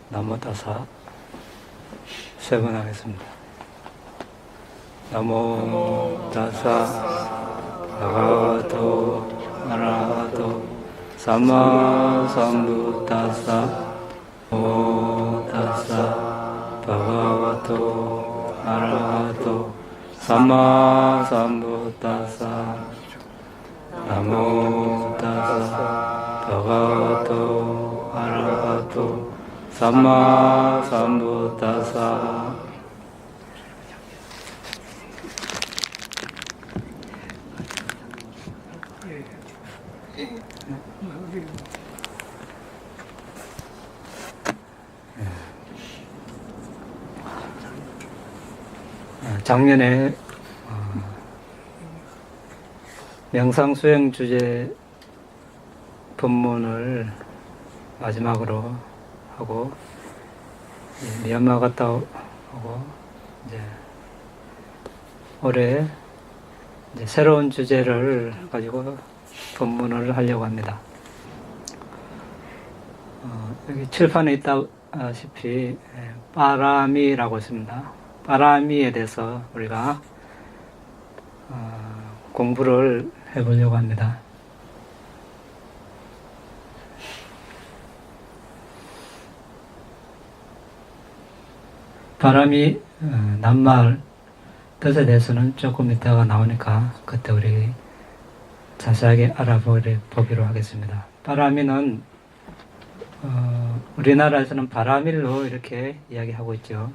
나모 타사 세 번 하겠습니다. 나모 타사 바가와토 아라하토 삼마 삼부타사 나모 타사 바가와토 아라하토 삼마 삼부타사 나모 타사 바가와토 아라하토 삼마 삼부타사. 작년에 명상수행 주제 법문을 마지막으로 하고 미얀마 갔다 오고 이제 올해 이제 새로운 주제를 가지고 법문을 하려고 합니다. 여기 칠판에 있다시피 빠라미라고 있습니다. 빠라미에 대해서 우리가 공부를 해보려고 합니다. 바람이 낱말 뜻에 대해서는 조금 이따가 나오니까 그때 우리 자세하게 알아보기로 하겠습니다. 바람이는 우리나라에서는 바라밀로 이렇게 이야기하고 있죠.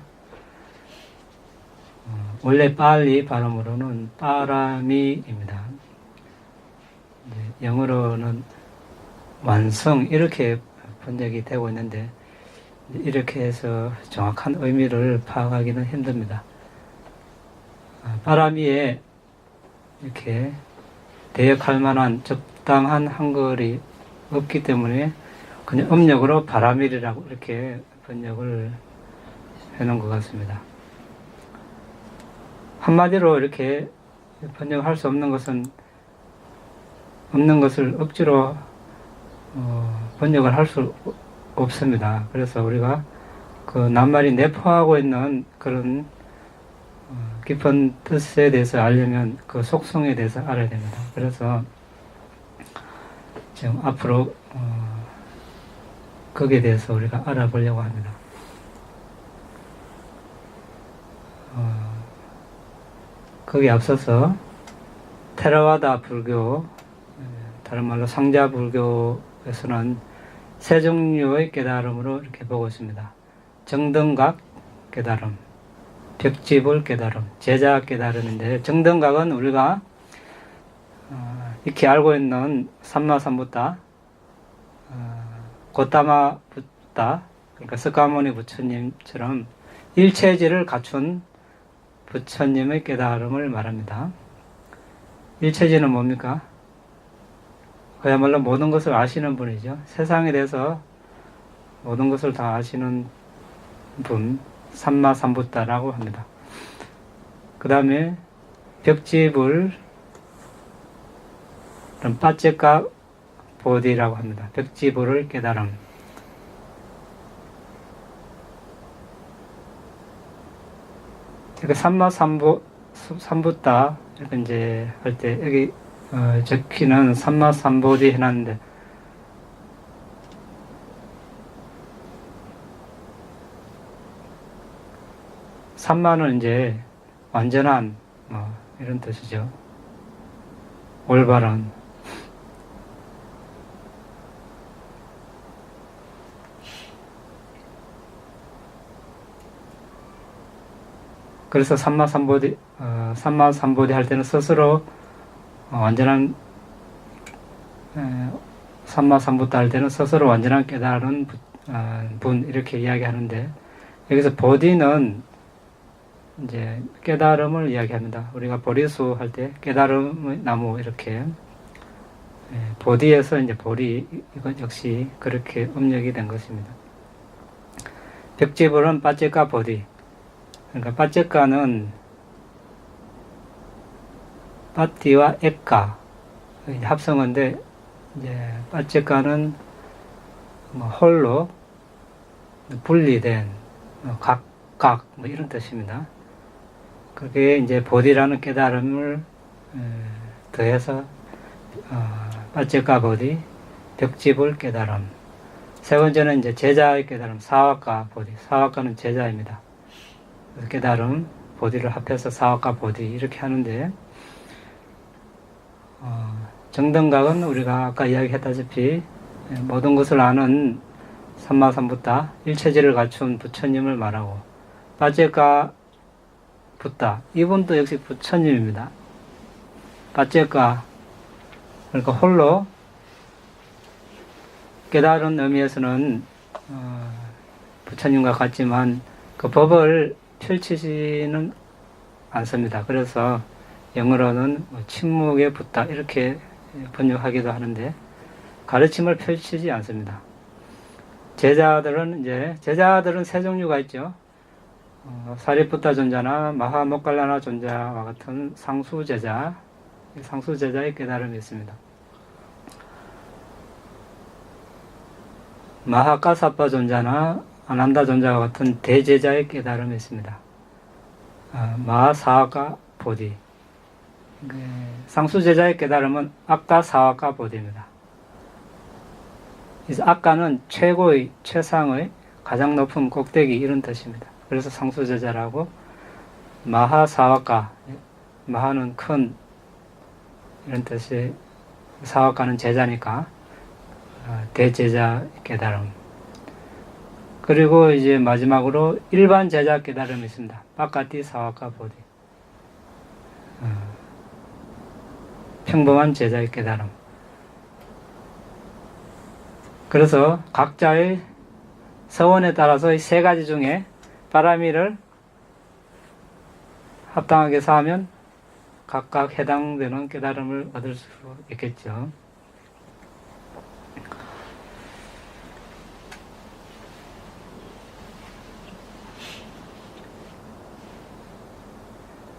원래 빨리 발음으로는 빠라미입니다. 영어로는 완성 이렇게 번역이 되고 있는데 이렇게 해서 정확한 의미를 파악하기는 힘듭니다. 빠라미에 이렇게 대역할 만한 적당한 한글이 없기 때문에 그냥 음력으로 바라밀이라고 이렇게 번역을 해놓은 것 같습니다. 한마디로 이렇게 번역할 수 없는 것은 없는 것을 억지로 번역을 할 수 없습니다. 그래서 우리가 그 낱말이 내포하고 있는 그런 깊은 뜻에 대해서 알려면 그 속성에 대해서 알아야 됩니다. 그래서 지금 앞으로 거기에 대해서 우리가 알아보려고 합니다. 거기에 앞서서 테라와다 불교, 다른 말로 상자 불교에서는 세 종류의 깨달음으로 이렇게 보고 있습니다. 정등각 깨달음, 벽지불 깨달음, 제자 깨달음인데, 정등각은 우리가 익히 알고 있는 삼마삼부타, 고타마 붓다, 그러니까 스가모니 부처님처럼 일체지를 갖춘 부처님의 깨달음을 말합니다. 일체지는 뭡니까? 그야말로 모든 것을 아시는 분이죠. 세상에 대해서 모든 것을 다 아시는 분, 삼마삼부타라고 합니다. 그 다음에 벽지불, 빠째까 보디라고 합니다. 벽지불을 깨달음. 삼마삼부타 이렇게 이제 할 때 여기 적히는 삼마삼보디 해놨는데 삼마는 이제 완전한 이런 뜻이죠. 올바른. 그래서 삼마삼보디 할 때는 스스로 완전한 삼마삼부타 할 때는 스스로 완전한 깨달은 분 이렇게 이야기하는데, 여기서 보디는 이제 깨달음을 이야기합니다. 우리가 보리수 할 때 깨달음의 나무 이렇게 보디에서 이제 보리, 이건 역시 그렇게 음력이 된 것입니다. 벽지불은 빠째까 보디. 그러니까 빠째까는 빠띠와 액가 합성어인데, 이제 빠째까는 홀로 분리된 각각 뭐 이런 뜻입니다. 그게 이제 보디라는 깨달음을 더해서 빠째가 보디, 벽집을 깨달음. 세 번째는 이제 제자의 깨달음, 사와가 보디. 사와가는 제자입니다. 깨달음, 보디를 합해서 사와가 보디 이렇게 하는데 정등각은 우리가 아까 이야기했다시피 모든 것을 아는 삼마삼부타 일체지를 갖춘 부처님을 말하고 빠째가 붓다 이분도 역시 부처님입니다. 빠째가 그러니까 홀로 깨달은 의미에서는 부처님과 같지만 그 법을 펼치지는 않습니다. 그래서 영어로는 침묵에 붓다 이렇게 번역하기도 하는데 가르침을 펼치지 않습니다. 제자들은 세 종류가 있죠. 사리푸타 존자나 마하모칼라나 존자와 같은 상수 제자의 깨달음이 있습니다. 마하카사파 존자나 아난다 존자와 같은 대제자의 깨달음이 있습니다. 마하사와카 보디. 상수 제자의 깨달음은 아까 사와카 보디입니다. 그래서 아까는 최고의, 최상의, 가장 높은 꼭대기 이런 뜻입니다. 그래서 상수 제자라고 마하사와카, 마하는 큰 이런 뜻이 사와카는 제자니까 대제자 깨달음. 그리고 이제 마지막으로 일반 제자 깨달음이 있습니다. 바카티 사와카 보디. 평범한 제자의 깨달음. 그래서 각자의 서원에 따라서 이 세 가지 중에 빠라미를 합당하게 사하면 각각 해당되는 깨달음을 얻을 수 있겠죠.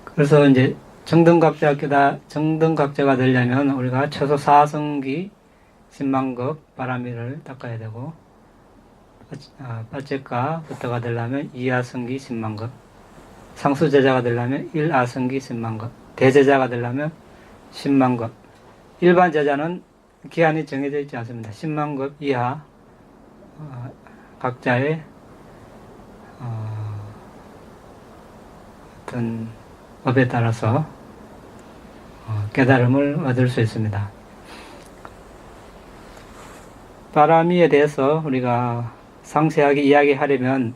그래서 이제 정등각자가 되려면 우리가 최소 4성기 10만급 빠라미를 닦아야 되고, 빠째가부터가 되려면 2아성기 10만급, 상수제자가 되려면 1아성기 10만급, 대제자가 되려면 10만급. 일반 제자는 기한이 정해져 있지 않습니다. 10만급 이하 각자의 어떤 법에 따라서 깨달음을 얻을 수 있습니다. 빠라미에 대해서 우리가 상세하게 이야기하려면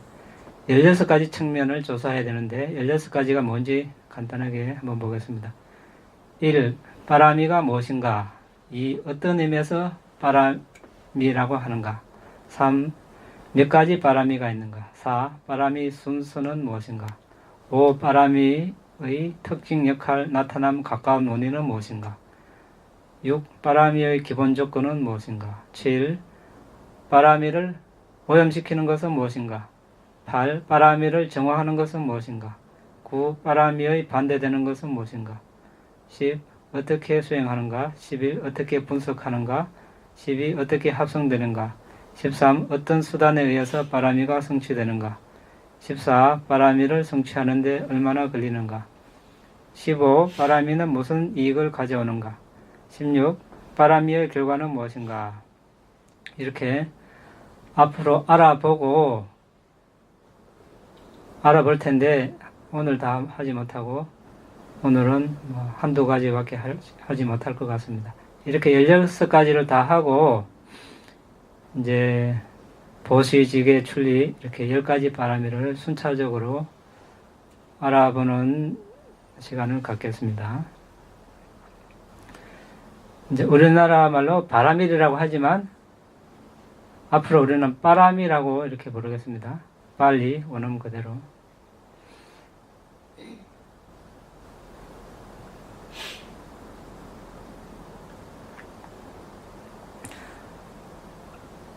16가지 측면을 조사해야 되는데 16가지가 뭔지 간단하게 한번 보겠습니다. 1. 빠라미가 무엇인가? 2. 어떤 의미에서 빠라미라고 하는가? 3. 몇 가지 빠라미가 있는가? 4. 빠라미 순서는 무엇인가? 5. 빠라미의 특징, 역할, 나타남, 가까운 원인은 무엇인가? 6. 빠라미의 기본 조건은 무엇인가? 7. 빠라미를 오염시키는 것은 무엇인가? 8. 빠라미를 정화하는 것은 무엇인가? 9. 빠라미의 반대되는 것은 무엇인가? 10. 어떻게 수행하는가? 11. 어떻게 분석하는가? 12. 어떻게 합성되는가? 13. 어떤 수단에 의해서 빠라미가 성취되는가? 14. 빠라미를 성취하는 데 얼마나 걸리는가? 15. 빠라미는 무슨 이익을 가져오는가? 16. 빠라미의 결과는 무엇인가? 이렇게 앞으로 알아볼 텐데 오늘 다 하지 못하고 오늘은 한두 가지밖에 하지 못할 것 같습니다. 이렇게 16가지를 다 하고 이제 보시, 지계, 출리 이렇게 10가지 빠라미를 순차적으로 알아보는 시간을 갖겠습니다. 이제 우리나라 말로 바라밀이라고 하지만 앞으로 우리는 빠라미라고 이렇게 부르겠습니다. 빨리 원음 그대로.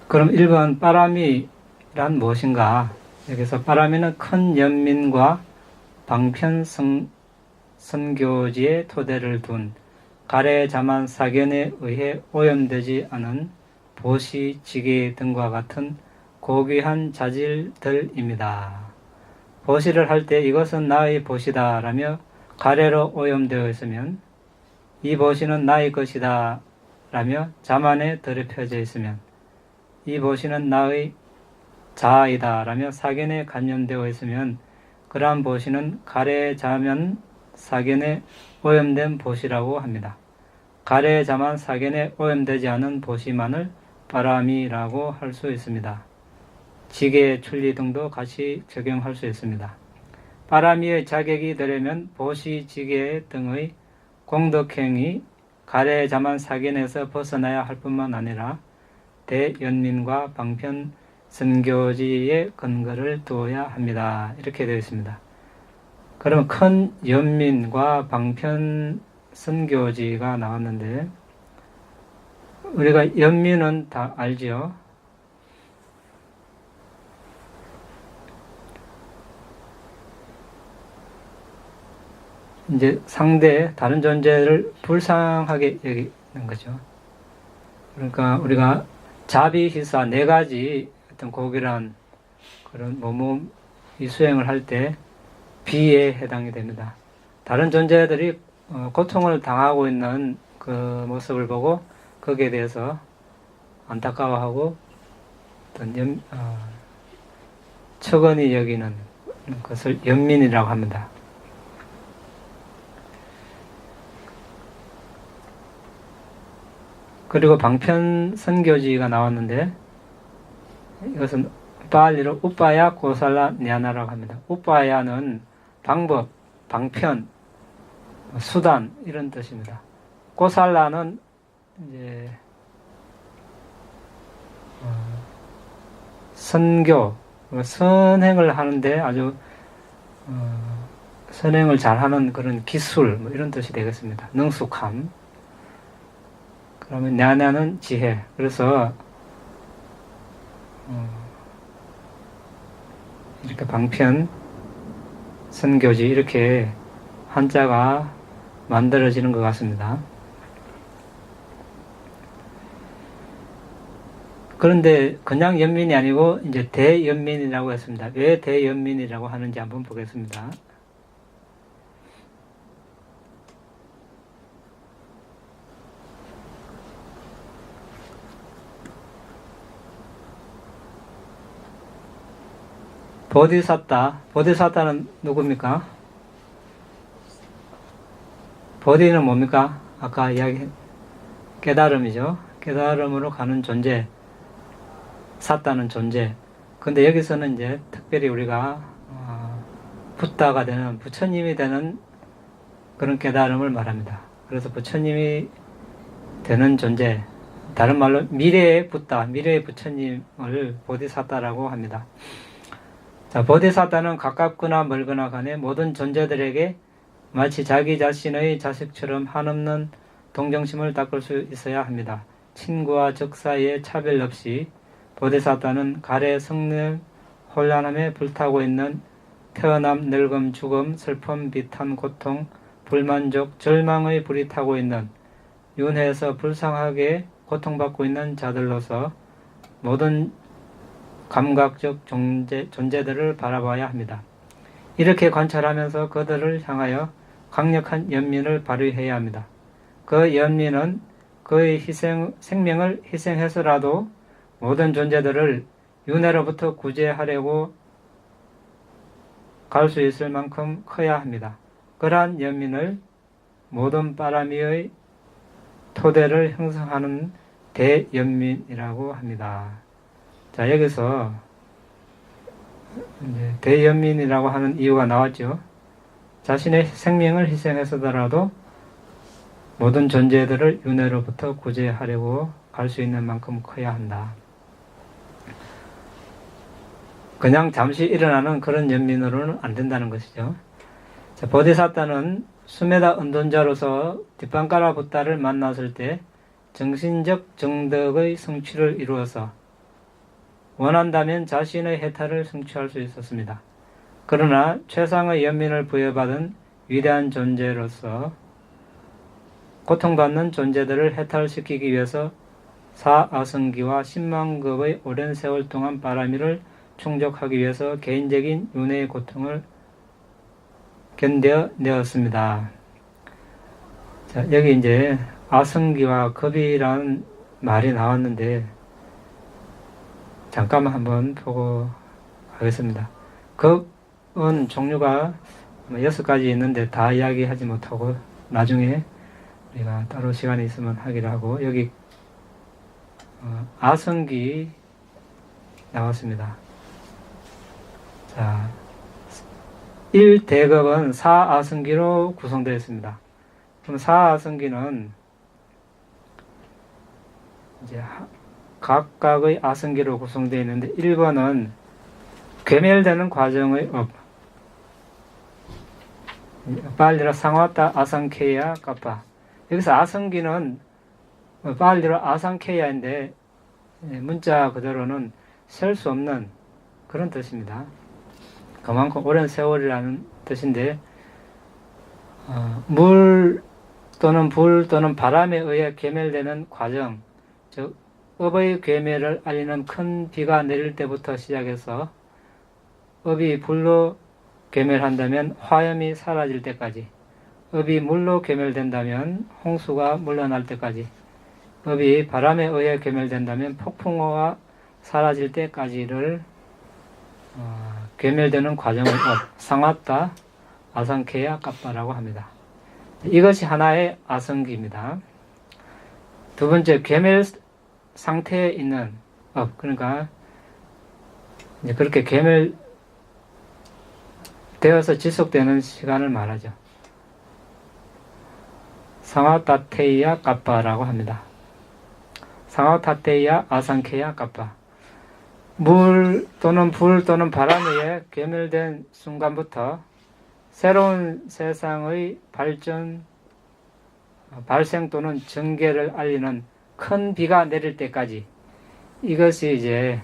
그럼 1번 빠라미란 무엇인가? 여기서 빠라미는 큰 연민과 방편 선교지의 토대를 둔 가래자만 사견에 의해 오염되지 않은 보시, 지계 등과 같은 고귀한 자질들입니다. 보시를 할 때 이것은 나의 보시다 라며 가래로 오염되어 있으면, 이 보시는 나의 것이다 라며 자만에 더럽혀져 있으면, 이 보시는 나의 자아이다 라며 사견에 감염되어 있으면, 그러한 보시는 가래, 자면, 사견에 오염된 보시라고 합니다. 가래, 자만, 사견에 오염되지 않은 보시만을 바람이라고 할 수 있습니다. 지계, 출리 등도 같이 적용할 수 있습니다. 바람이의 자격이 되려면 보시, 지계 등의 공덕행위, 가래, 자만, 사견에서 벗어나야 할 뿐만 아니라 대연민과 방편, 선교지에 근거를 두어야 합니다. 이렇게 되어 있습니다. 그러면 큰 연민과 방편, 선교지가 나왔는데, 우리가 연민은 다 알지요. 이제 상대, 다른 존재를 불쌍하게 여기는 거죠. 그러니까 우리가 자비희사 네 가지 어떤 고귀한 그런 몸 이 수행을 할 때 비에 해당이 됩니다. 다른 존재들이 고통을 당하고 있는 그 모습을 보고 거기에 대해서 안타까워하고 어떤 척언이 여기는 것을 연민이라고 합니다. 그리고 방편 선교지가 나왔는데, 이것은 발리로 우빠야 고살라 냐나라고 합니다. 우빠야는 방법, 방편, 수단 이런 뜻입니다. 고살라는 이제 선교, 선행을 하는데 아주 선행을 잘하는 그런 기술, 뭐 이런 뜻이 되겠습니다. 능숙함. 그러면 냐냐는 지혜. 그래서 이렇게 방편, 선교지 이렇게 한자가 만들어지는 것 같습니다. 그런데 그냥 연민이 아니고 이제 대연민이라고 했습니다. 왜 대연민이라고 하는지 한번 보겠습니다. 보디사타는 누굽니까? 보디는 뭡니까? 아까 깨달음이죠. 깨달음으로 가는 존재, 사타는 존재. 근데 여기서는 이제 특별히 우리가 붓다가 되는, 부처님이 되는 그런 깨달음을 말합니다. 그래서 부처님이 되는 존재, 다른 말로 미래의 붓다, 미래의 부처님을 보디사타라고 합니다. 자, 보디사타는 가깝거나 멀거나 간에 모든 존재들에게 마치 자기 자신의 자식처럼 한없는 동정심을 닦을 수 있어야 합니다. 친구와 적 사이에 차별 없이 보디사타는 가래, 성냄, 혼란함에 불타고 있는 태어남, 늙음, 죽음, 슬픔, 비탄, 고통, 불만족, 절망의 불이 타고 있는 윤회에서 불쌍하게 고통받고 있는 자들로서 모든 감각적 존재들을 바라봐야 합니다. 이렇게 관찰하면서 그들을 향하여 강력한 연민을 발휘해야 합니다. 그 연민은 그의 생명을 희생해서라도 모든 존재들을 윤회로부터 구제하려고 갈 수 있을 만큼 커야 합니다. 그러한 연민을 모든 바람이의 토대를 형성하는 대연민이라고 합니다. 자, 여기서 이제 대연민이라고 하는 이유가 나왔죠. 자신의 생명을 희생해서더라도 모든 존재들을 윤회로부터 구제하려고 갈 수 있는 만큼 커야 한다. 그냥 잠시 일어나는 그런 연민으로는 안 된다는 것이죠. 자, 보디사타는 수메다 은돈자로서 뒷방가라 붓다를 만났을 때 정신적 정덕의 성취를 이루어서 원한다면 자신의 해탈을 성취할 수 있었습니다. 그러나 최상의 연민을 부여받은 위대한 존재로서 고통받는 존재들을 해탈시키기 위해서 사아승기와 10만급의 오랜 세월 동안 바람이를 충족하기 위해서 개인적인 윤회의 고통을 견뎌내었습니다. 자, 여기 이제 아승기와 급이라는 말이 나왔는데 잠깐만 한번 보고 하겠습니다. 급은 종류가 6가지 있는데 다 이야기하지 못하고 나중에 우리가 따로 시간이 있으면 하기로 하고, 여기 아승기 나왔습니다. 자, 1대급은 4아승기로 구성되어 있습니다. 그럼 4아승기는 이제 각각의 아승기로 구성되어 있는데, 1번은 괴멸되는 과정의 업, 빨리라 상왔다 아상케야 까빠. 여기서 아승기는 빨리라 아상케야인데 문자 그대로는 셀 수 없는 그런 뜻입니다. 그만큼 오랜 세월이라는 뜻인데, 물 또는 불 또는 바람에 의해 괴멸되는 과정, 즉 업의 괴멸을 알리는 큰 비가 내릴 때부터 시작해서 업이 불로 괴멸한다면 화염이 사라질 때까지, 업이 물로 괴멸된다면 홍수가 물러날 때까지, 업이 바람에 의해 괴멸된다면 폭풍우가 사라질 때까지를 괴멸되는 과정을 상왔다 아상케야 까빠라고 합니다. 이것이 하나의 아성기입니다. 두 번째, 괴멸 상태에 있는 업, 그러니까 이제 그렇게 괴멸되어서 지속되는 시간을 말하죠. 상와타테이야 까빠라고 합니다. 상와타테이야 아상케야 까빠. 물 또는 불 또는 바람에 의해 괴멸된 순간부터 새로운 세상의 발생 또는 전개를 알리는 큰 비가 내릴 때까지, 이것이 이제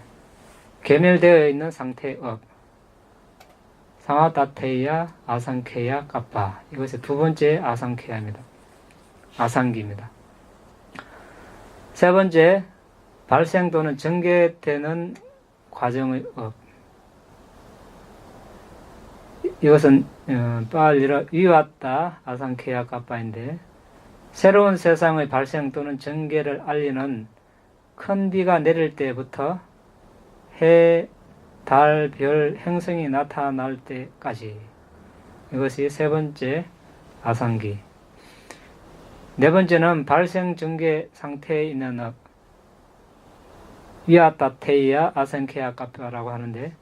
괴멸되어 있는 상태의 업, 상와타테이야 아상케야 까빠. 이것이 두 번째 아상케야입니다. 아상기입니다. 세 번째, 발생 또는 전개되는 과정의 업. 이것은 빨리라 위왔다 아상케야 까빠인데, 새로운 세상의 발생 또는 전개를 알리는 큰 비가 내릴 때부터 해, 달, 별, 행성이 나타날 때까지, 이것이 세 번째 아상기. 네 번째는 발생 전개 상태에 있는 업, 위아따테이야 아상케야 까빠라고 하는데,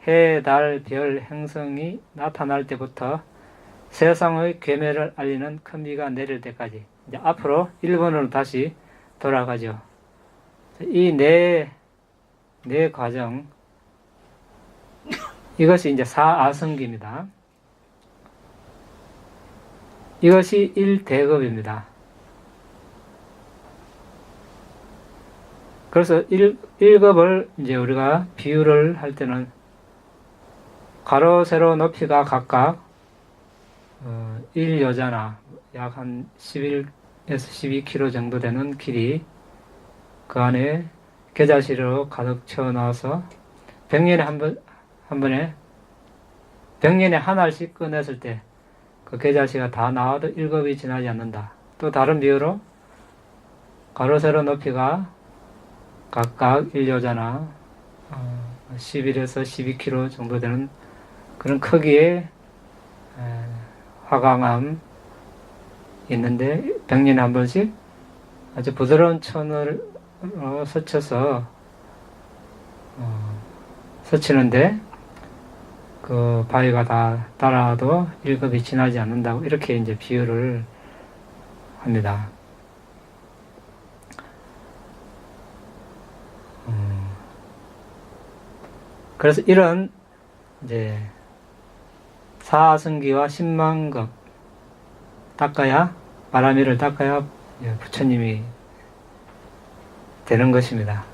해, 달, 별, 행성이 나타날 때부터 세상의 괴멸을 알리는 큰 비가 내릴 때까지. 이제 앞으로 1번으로 다시 돌아가죠. 이 네 과정, 이것이 이제 4아성기입니다. 이것이 1대급입니다. 그래서 1급을 이제 우리가 비유를 할 때는 가로, 세로, 높이가 각각 1여자나 약 한 11에서 12km 정도 되는 길이 그 안에 겨자씨로 가득 채워 넣어서 100년에 한 번에 100년에 한 알씩 꺼냈을 때 그 겨자씨가 다 나와도 1급이 지나지 않는다. 또 다른 비유로 가로, 세로, 높이가 각각 1여자나 11에서 12km 정도 되는 그런 크기의 화강암 있는데 100년에 한 번씩 아주 부드러운 천을 스쳐서 스치는데 그 바위가 다 따라도 1급이 지나지 않는다고, 이렇게 이제 비유를 합니다. 그래서 이런 이제 사승기와 10만급 닦아야, 바람이를 닦아야 부처님이 되는 것입니다.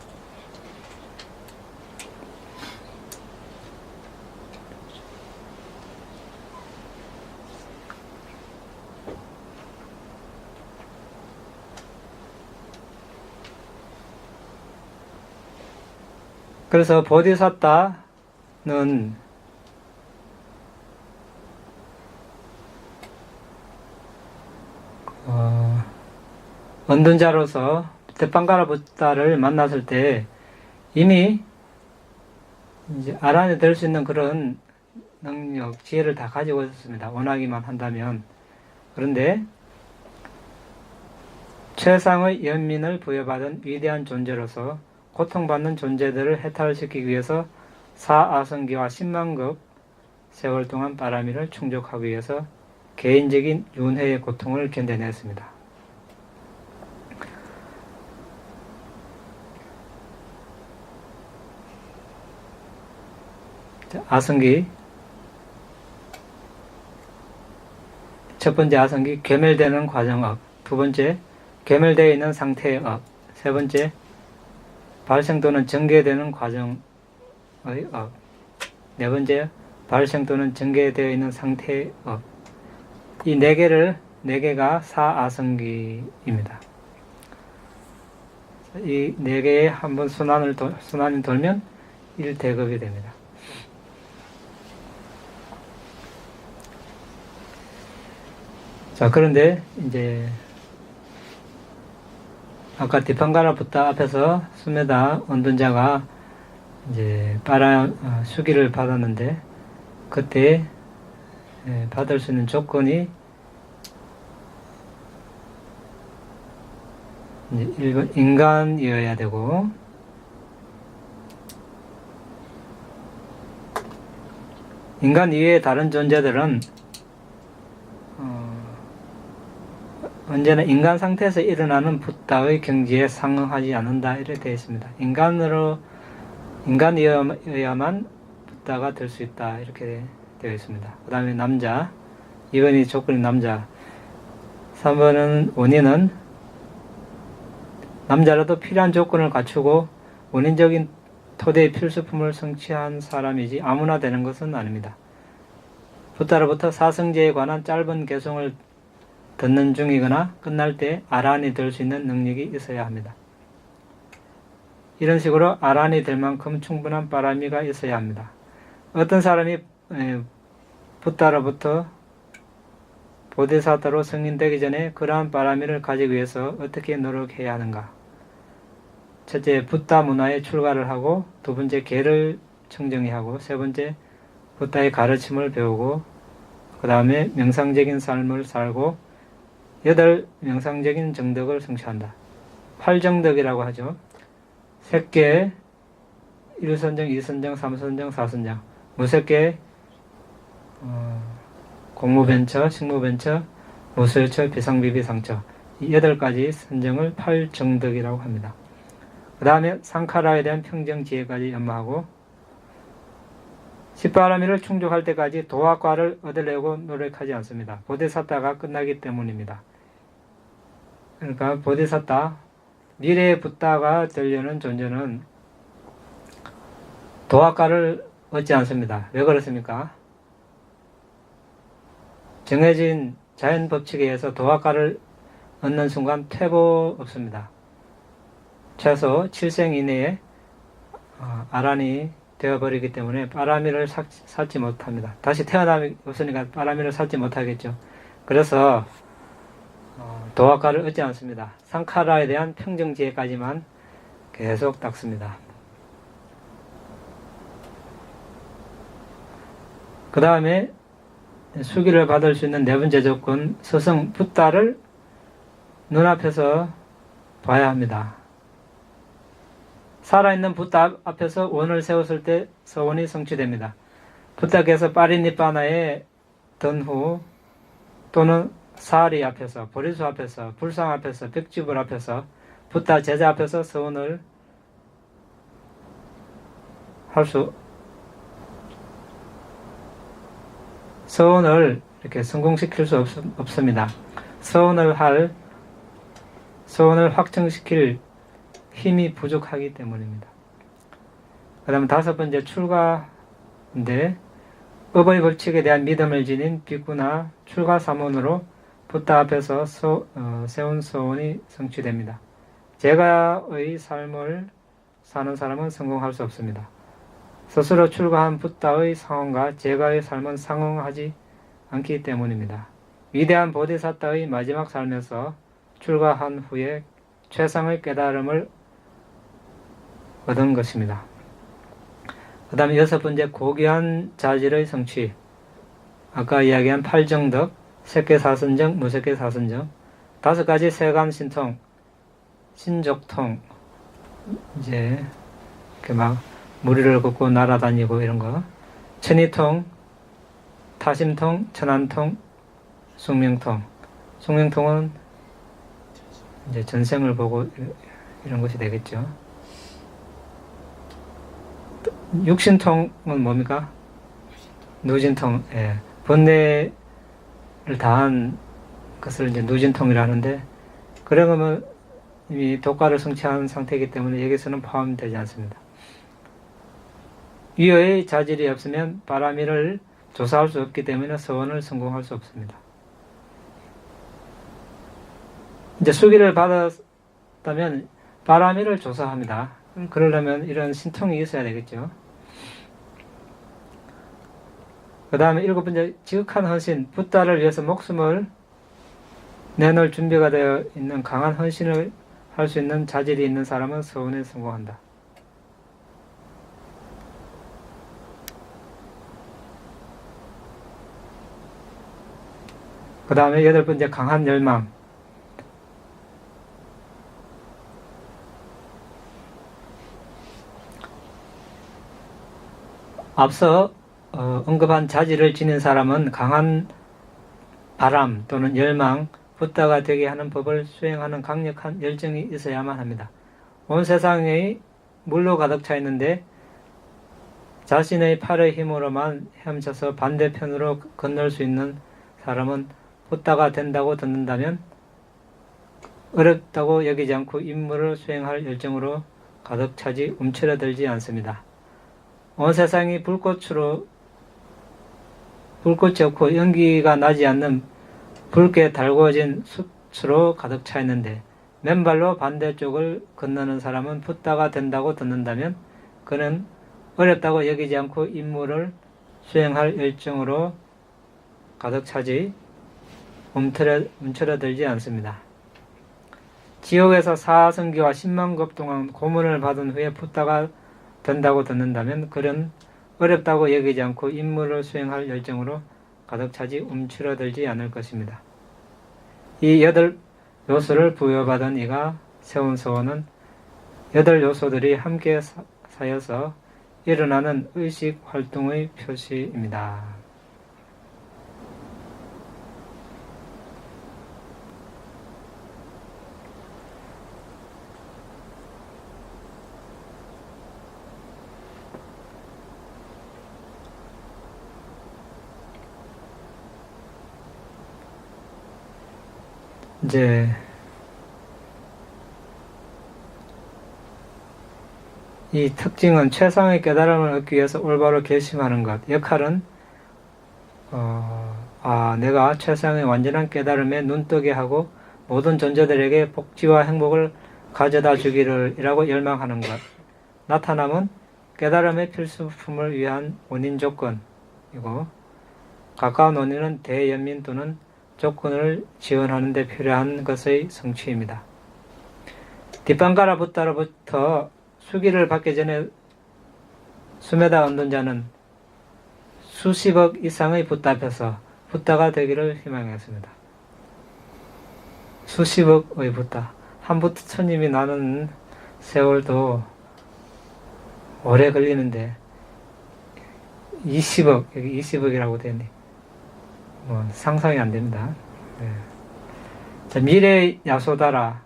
그래서 보디사tta는 은둔자로서 대빵가라 부다를 만났을 때 이미 이제 아란이 될 수 있는 그런 능력, 지혜를 다 가지고 있었습니다. 원하기만 한다면. 그런데 최상의 연민을 부여받은 위대한 존재로서 고통받는 존재들을 해탈시키기 위해서 4아성기와 10만급 세월 동안 바라미를 충족하기 위해서 개인적인 윤회의 고통을 견뎌냈습니다. 아성기 첫 번째 아성기 괴멸되는 과정업, 두 번째 괴멸되어 있는 상태의 업, 세 번째 발생 또는 전개되는 과정의 업, 네 번째 발생 또는 전개되어 있는 상태의 업. 이 네 개가 4아성기입니다. 이 네 개에 한번 순환이 돌면 1대급이 됩니다. 자, 그런데 이제 아까 디팡가라 부타 앞에서 수메다 은둔자가 이제 수기를 받았는데 그때 받을 수 있는 조건이 이제 인간이어야 되고 인간 이외의 다른 존재들은 언제나 인간 상태에서 일어나는 부다의 경지에 상응하지 않는다 이렇게 되어 있습니다. 인간이어야만 부다가 될 수 있다 이렇게 되어 있습니다. 그 다음에 남자 2번이 조건이 남자 3번은 원인은 남자라도 필요한 조건을 갖추고 원인적인 토대의 필수품을 성취한 사람이지 아무나 되는 것은 아닙니다. 부다로부터 사성제에 관한 짧은 개송을 듣는 중이거나 끝날 때 아란이 될 수 있는 능력이 있어야 합니다. 이런 식으로 아란이 될 만큼 충분한 바라미가 있어야 합니다. 어떤 사람이 부다로부터 보디사타로 승인되기 전에 그러한 바라미를 가지기 위해서 어떻게 노력해야 하는가? 첫째, 부다 문화에 출가를 하고, 두 번째, 계를 청정하고, 세 번째, 부다의 가르침을 배우고, 그 다음에 명상적인 삶을 살고, 8 명상적인 정덕을 성취한다. 8정덕이라고 하죠. 색계, 1선정, 2선정, 3선정, 4선정. 무색계, 공무변처, 식무변처, 무술처, 비상비비상처. 이 8가지 선정을 8정덕이라고 합니다. 그 다음에 상카라에 대한 평정지혜까지 연마하고 10바라미를 충족할 때까지 도학과를 얻으려고 노력하지 않습니다. 보디사타가 끝나기 때문입니다. 그러니까 보디사타, 미래의 부다가 되려는 존재는 도학과를 얻지 않습니다. 왜 그렇습니까? 정해진 자연 법칙에 의해서 도학과를 얻는 순간 퇴보 없습니다. 최소 7생 이내에 아란이 되어버리기 때문에 바라미를 살지 못합니다. 다시 태어남이 없으니까 바라미를 살지 못하겠죠. 그래서 도학과를 얻지 않습니다. 상카라에 대한 평정지혜까지만 계속 닦습니다. 그 다음에 수기를 받을 수 있는 네 번째 조건, 스승 부다를 눈앞에서 봐야 합니다. 살아있는 부다 앞에서 원을 세웠을 때 서원이 성취됩니다. 부다께서 파리니빠나에 든 후 또는 사리 앞에서, 보리수 앞에서, 불상 앞에서, 벽지불 앞에서, 부다 제자 앞에서 서원을 서원을 이렇게 성공시킬 수 없습니다. 서원을 확정시킬 힘이 부족하기 때문입니다. 그 다음 5번째 출가인데 업의 법칙에 대한 믿음을 지닌 비구나 출가 사문으로 부다 앞에서 세운 서원이 성취됩니다. 제가의 삶을 사는 사람은 성공할 수 없습니다. 스스로 출가한 붓다의 상황과 제가의 삶은 상응하지 않기 때문입니다. 위대한 보디사타의 마지막 삶에서 출가한 후에 최상의 깨달음을 얻은 것입니다. 그 다음에 6번째, 고귀한 자질의 성취. 아까 이야기한 팔정덕, 색계사선정, 무색계사선정, 5가지 세간신통, 신족통, 이제 이렇게 막 무리를 걷고 날아다니고 이런 거, 천이통, 타심통, 천안통, 숙명통. 숙명통은 이제 전생을 보고 이런 것이 되겠죠. 육신통은 뭡니까? 누진통. 예. 번뇌를 다한 것을 이제 누진통이라 하는데, 그러면 이미 독가를 성취한 상태이기 때문에 여기서는 포함되지 않습니다. 위의 자질이 없으면 바라미를 조사할 수 없기 때문에 서원을 성공할 수 없습니다. 이제 수기를 받았다면 바라미를 조사합니다. 그러려면 이런 신통이 있어야 되겠죠. 그 다음에 7번째, 지극한 헌신, 붓다를 위해서 목숨을 내놓을 준비가 되어 있는 강한 헌신을 할 수 있는 자질이 있는 사람은 서원에 성공한다. 그 다음에 8번째, 강한 열망. 앞서 언급한 자질을 지닌 사람은 강한 바람 또는 열망, 붓다가 되게 하는 법을 수행하는 강력한 열정이 있어야만 합니다. 온 세상이 물로 가득 차 있는데 자신의 팔의 힘으로만 헤엄쳐서 반대편으로 건널 수 있는 사람은 붓다가 된다고 듣는다면 어렵다고 여기지 않고 임무를 수행할 열정으로 가득 차지 움츠러들지 않습니다. 온 세상이 불꽃이 없고 연기가 나지 않는 붉게 달구어진 숯으로 가득 차 있는데 맨발로 반대쪽을 건너는 사람은 붓다가 된다고 듣는다면 그는 어렵다고 여기지 않고 임무를 수행할 열정으로 가득 차지 움츠러들지 않습니다. 지옥에서 사성기와 10만 겁 동안 고문을 받은 후에 붓다가 된다고 듣는다면 그는 어렵다고 여기지 않고 임무를 수행할 열정으로 가득 차지 움츠러들지 않을 것입니다. 이 8 요소를 부여받은 이가 세운 서원은 8 요소들이 함께 쌓여서 일어나는 의식 활동의 표시입니다. 이제 이 특징은 최상의 깨달음을 얻기 위해서 올바로 결심하는 것. 역할은 내가 최상의 완전한 깨달음에 눈뜨게 하고 모든 존재들에게 복지와 행복을 가져다 주기를 이라고 열망하는 것. 나타남은 깨달음의 필수품을 위한 원인 조건이고 가까운 원인은 대연민 또는 조건을 지원하는 데 필요한 것의 성취입니다. 뒷방가라 붓다로부터 수기를 받기 전에 수메다 얻는 자는 수십억 이상의 붓다 앞에서 붓다가 되기를 희망했습니다. 수십억의 붓다. 한 부처님이 나는 세월도 오래 걸리는데 20억, 여기 20억이라고 되네. 상상이 안 됩니다. 네. 자, 미래 야소다라.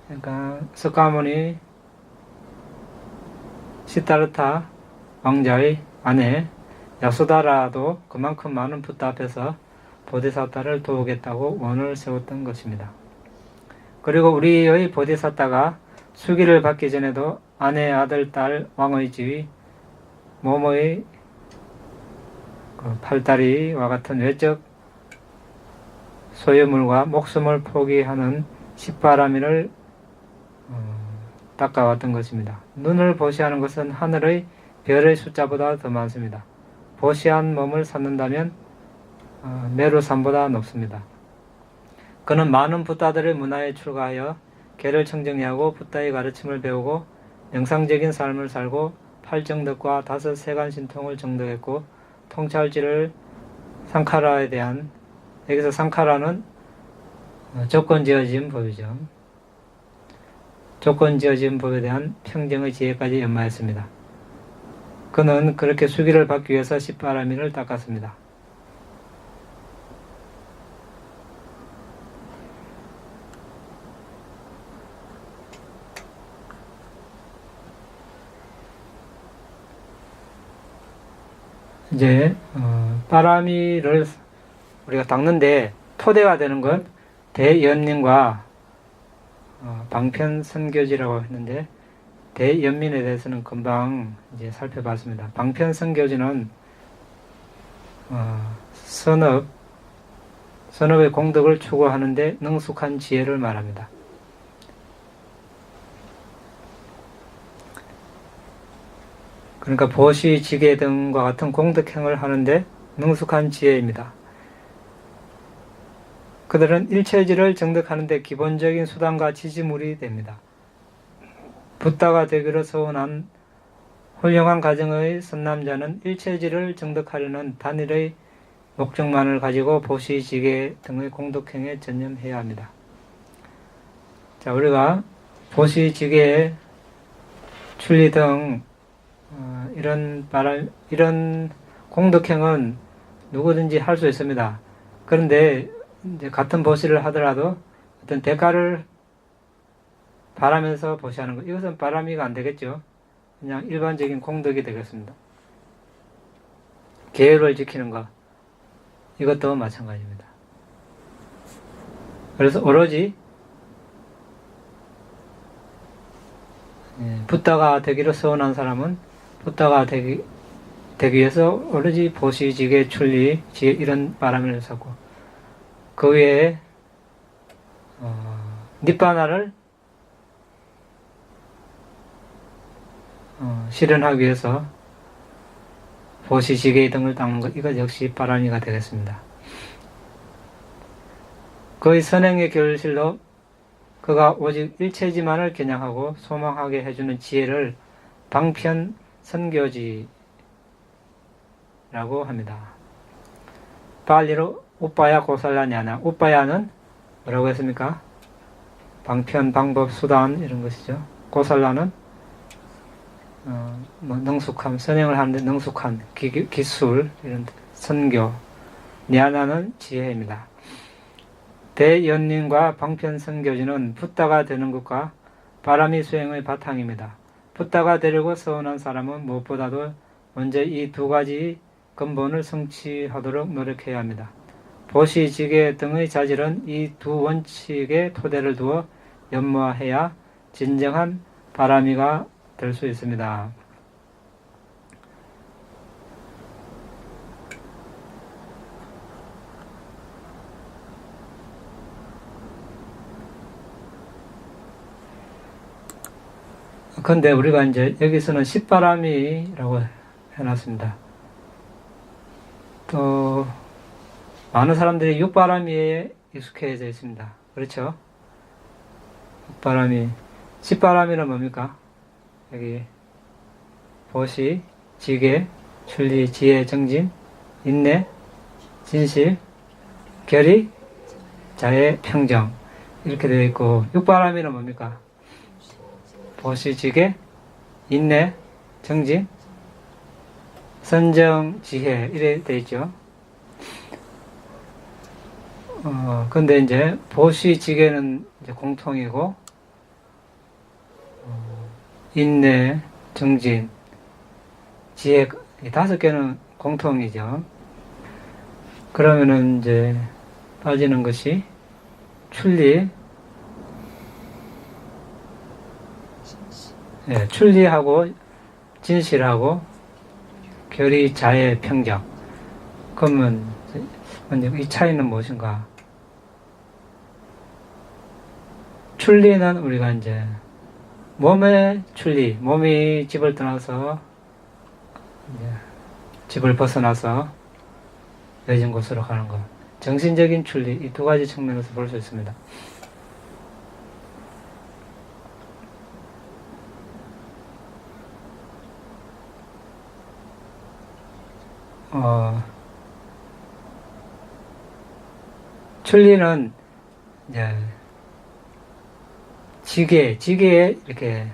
그러니까 석가모니 시타르타 왕자의 아내 야소다라도 그만큼 많은 붓다 앞에서 보디사타를 도우겠다고 원을 세웠던 것입니다. 그리고 우리의 보디사타가 수기를 받기 전에도 아내, 아들, 딸, 왕의 지위, 모모의 팔다리와 같은 외적 소유물과 목숨을 포기하는 십바라미를 닦아왔던 것입니다. 눈을 보시하는 것은 하늘의 별의 숫자보다 더 많습니다. 보시한 몸을 찾는다면 메루산보다 높습니다. 그는 많은 붓다들의 문화에 출가하여 개를 청정리하고 붓다의 가르침을 배우고 영상적인 삶을 살고 팔정덕과 5 세간신통을 정독했고 통찰지를 상카라에 대한, 여기서 상카라는 조건지어진 법이죠. 조건지어진 법에 대한 평정의 지혜까지 연마했습니다. 그는 그렇게 수기를 받기 위해서 십바라미를 닦았습니다. 이제 바라미를 우리가 닦는데 토대가 되는 건 대연민과 방편선교지라고 했는데, 대연민에 대해서는 금방 이제 살펴봤습니다. 방편선교지는 선업의 공덕을 추구하는데 능숙한 지혜를 말합니다. 그러니까 보시, 지계 등과 같은 공덕행을 하는데 능숙한 지혜입니다. 그들은 일체지를 정득하는 데 기본적인 수단과 지지물이 됩니다. 붓다가 되기로 서원한 훌륭한 가정의 선남자는 일체지를 정득하려는 단일의 목적만을 가지고 보시, 지계 등의 공덕행에 전념해야 합니다. 자, 우리가 보시, 지계, 출리 등 이런 공덕행은 누구든지 할 수 있습니다. 그런데 이제 같은 보시를 하더라도 어떤 대가를 바라면서 보시하는 것, 이것은 바람이가 안 되겠죠. 그냥 일반적인 공덕이 되겠습니다. 계율을 지키는 것, 이것도 마찬가지입니다. 그래서 오로지 붓다가 되기로 서원한 사람은 붓다가 되기 위해서 오로지 보시, 지계, 출리, 지혜 이런 바람을 찾고, 그 외에 니바나를 실현하기 위해서 보시, 지계 등을 닦는 것, 이것 역시 바람이가 되겠습니다. 그의 선행의 결실로 그가 오직 일체지만을 겨냥하고 소망하게 해주는 지혜를 방편 선교지라고 합니다. 발리로 우빠야 고살라냐나, 우빠야는 뭐라고 했습니까? 방편, 방법, 수단 이런 것이죠. 고살라는 능숙함, 선행을 하는데 능숙한 기술, 이런 선교. 냐나는 지혜입니다. 대연민과 방편 선교지는 붓다가 되는 것과 바람이 수행의 바탕입니다. 붓다가 되려고 서원한 사람은 무엇보다도 먼저 이 2가지 근본을 성취하도록 노력해야 합니다. 보시, 지계 등의 자질은 이 2 원칙에 토대를 두어 연마해야 진정한 바람이가 될 수 있습니다. 근데 우리가 이제 여기서는 십바람이라고 해놨습니다. 또 많은 사람들이 육바람이에 익숙해져 있습니다. 그렇죠? 육바람이, 십바람이는 뭡니까? 여기 보시, 지계, 출리, 지혜, 정진, 인내, 진실, 결의, 자애, 평정, 이렇게 되어 있고, 육바람이는 뭡니까? 보시, 지계, 인내, 정진, 선정, 지혜, 이래 되어 있죠. 근데 이제 보시, 지계는 이제 공통이고, 인내, 정진, 지혜, 이 5개는 공통이죠. 그러면은 이제 빠지는 것이 출리, 출리하고 진실하고 결의, 자애, 평정. 그러면 이 차이는 무엇인가? 출리는 우리가 이제 몸의 출리, 몸이 집을 떠나서 이제 집을 벗어나서 외진 곳으로 가는 것, 정신적인 출리, 이 두 가지 측면에서 볼 수 있습니다. 출리는 이제 지게에 이렇게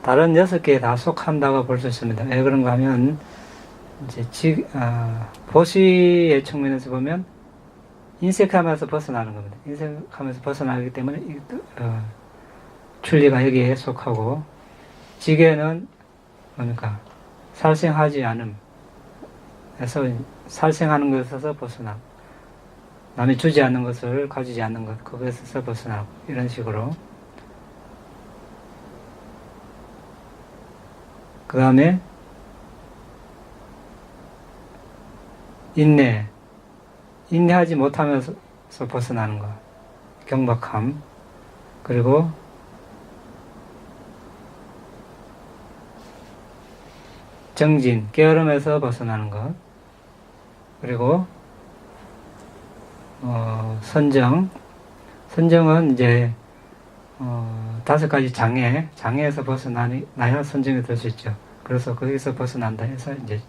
다른 6개에 다 속한다고 볼 수 있습니다. 왜 그런가 하면 이제 보시의 측면에서 보면 인색함에서 벗어나는 겁니다. 인색함에서 벗어나기 때문에 출리가 여기에 속하고, 지게는 뭡니까? 살생하지 않음에서 살생하는 것에서 벗어나고, 남이 주지 않는 것을 가지지 않는 것, 그것에서 벗어나고, 이런 식으로. 그 다음에 인내하지 못하면서 벗어나는 것, 경박함. 그리고 정진, 게으름에서 벗어나는 것. 그리고 선정은 이제 5가지 장애에서 벗어나야 선정이 될 수 있죠. 그래서 거기서 벗어난다 해서 이제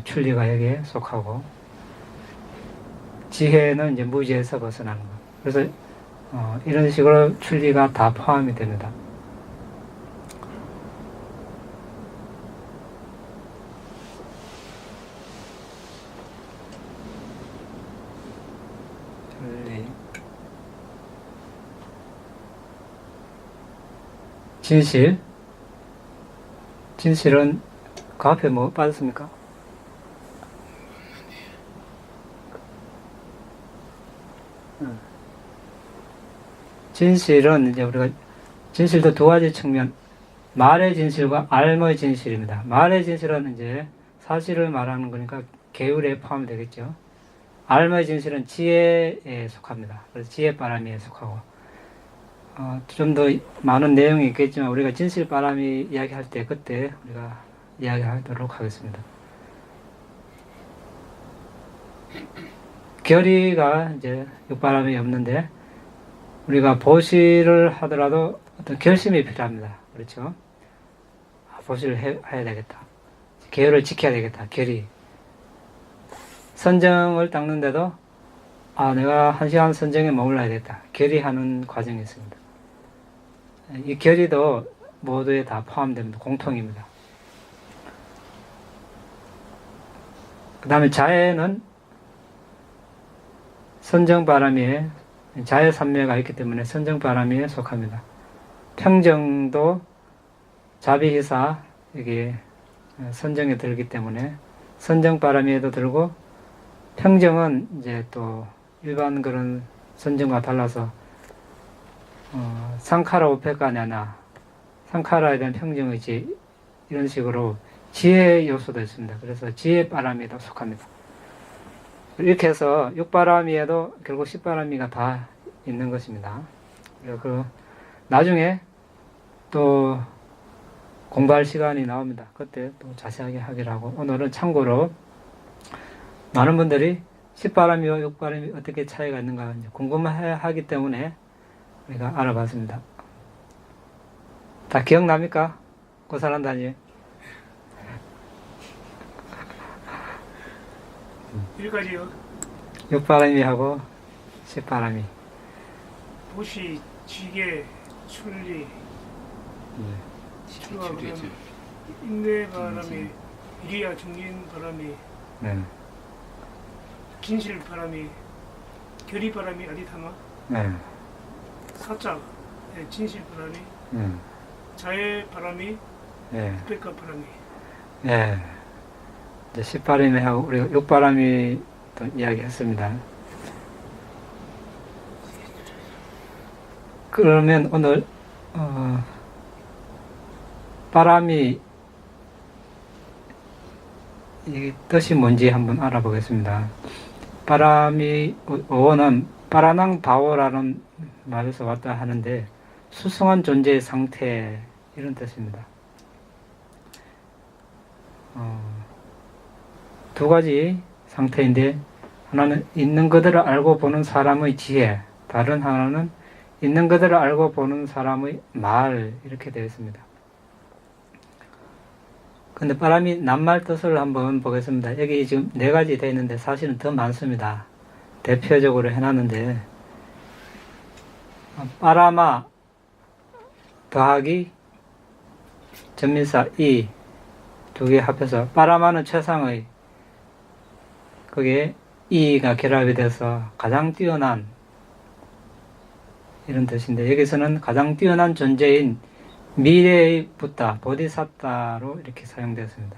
출리가 여기에 속하고, 지혜는 이제 무지에서 벗어나는 것. 그래서 이런 식으로 출리가 다 포함이 됩니다. 출리. 진실은 그 앞에 뭐 빠졌습니까? 진실은 이제 우리가 진실도 2가지 측면, 말의 진실과 알의 진실입니다. 말의 진실은 이제 사실을 말하는 거니까 계율에 포함이 되겠죠. 알의 진실은 지혜에 속합니다. 그래서 지혜바람이에 속하고, 좀 더 많은 내용이 있겠지만 우리가 진실바람이 이야기할 때 그때 우리가 이야기하도록 하겠습니다. 결의가 이제 육바람이 없는데, 우리가 보시를 하더라도 어떤 결심이 필요합니다. 그렇죠? 보시를 해야 되겠다. 계율을 지켜야 되겠다. 결의. 선정을 닦는데도 내가 1시간 선정에 머물러야 되겠다. 결의하는 과정이 있습니다. 이 결의도 모두에 다 포함됩니다. 공통입니다. 그 다음에 자애는 선정바람에 자애산매가 있기 때문에 선정바람에 속합니다. 평정도 자비희사, 이게 선정에 들기 때문에 선정바람에도 들고, 평정은 이제 또 일반 그런 선정과 달라서 상카라 우페카냐나, 상카라에 대한 평정의지, 이런 식으로 지혜 요소도 있습니다. 그래서 지혜바람에도 속합니다. 이렇게 해서 6바람이에도 결국 10바람이가 다 있는 것입니다. 그리고 나중에 또 공부할 시간이 나옵니다. 그때 또 자세하게 하기로 하고, 오늘은 참고로 많은 분들이 10바람이와 6바람이 어떻게 차이가 있는가 궁금해하기 때문에 우리가 알아봤습니다. 다 기억납니까? 고사란다니. 1가지요. 6바람이 하고 10바람이. 보시, 지게, 출리, 인내바람이, 이리야 정진바람이, 진실바람이, 결의바람이 아디타마, 사자, 진실바람이, 자애바람이, 백가바람이. 이제 10바람이 하고 우리가 6바람이 또 이야기했습니다. 그러면 오늘 바람이 이 뜻이 뭔지 한번 알아보겠습니다. 빠라미 어원은 빠라낭 바오라는 말에서 왔다 하는데 수승한 존재의 상태 이런 뜻입니다. 두 가지 상태인데 하나는 있는 그대로 알고 보는 사람의 지혜, 다른 하나는 있는 그대로 알고 보는 사람의 말 이렇게 되어 있습니다. 근데 빠라미 낱말 뜻을 한번 보겠습니다. 여기 지금 4가지 되어 있는데 사실은 더 많습니다. 대표적으로 해놨는데 빠라마 더하기 전민사 이 두 개 합해서 빠라마는 최상의, 그게 이가 결합이 돼서 가장 뛰어난 이런 뜻인데 여기서는 가장 뛰어난 존재인 미래의 붓다, 보디사타로 이렇게 사용되었습니다.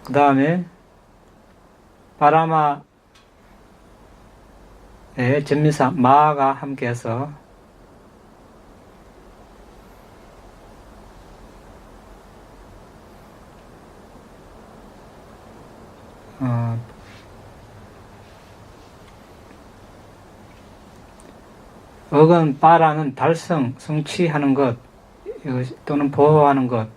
그 다음에 빠라마의 전미사 마가 함께해서 억은 빠라는 달성, 성취하는 것 또는 보호하는 것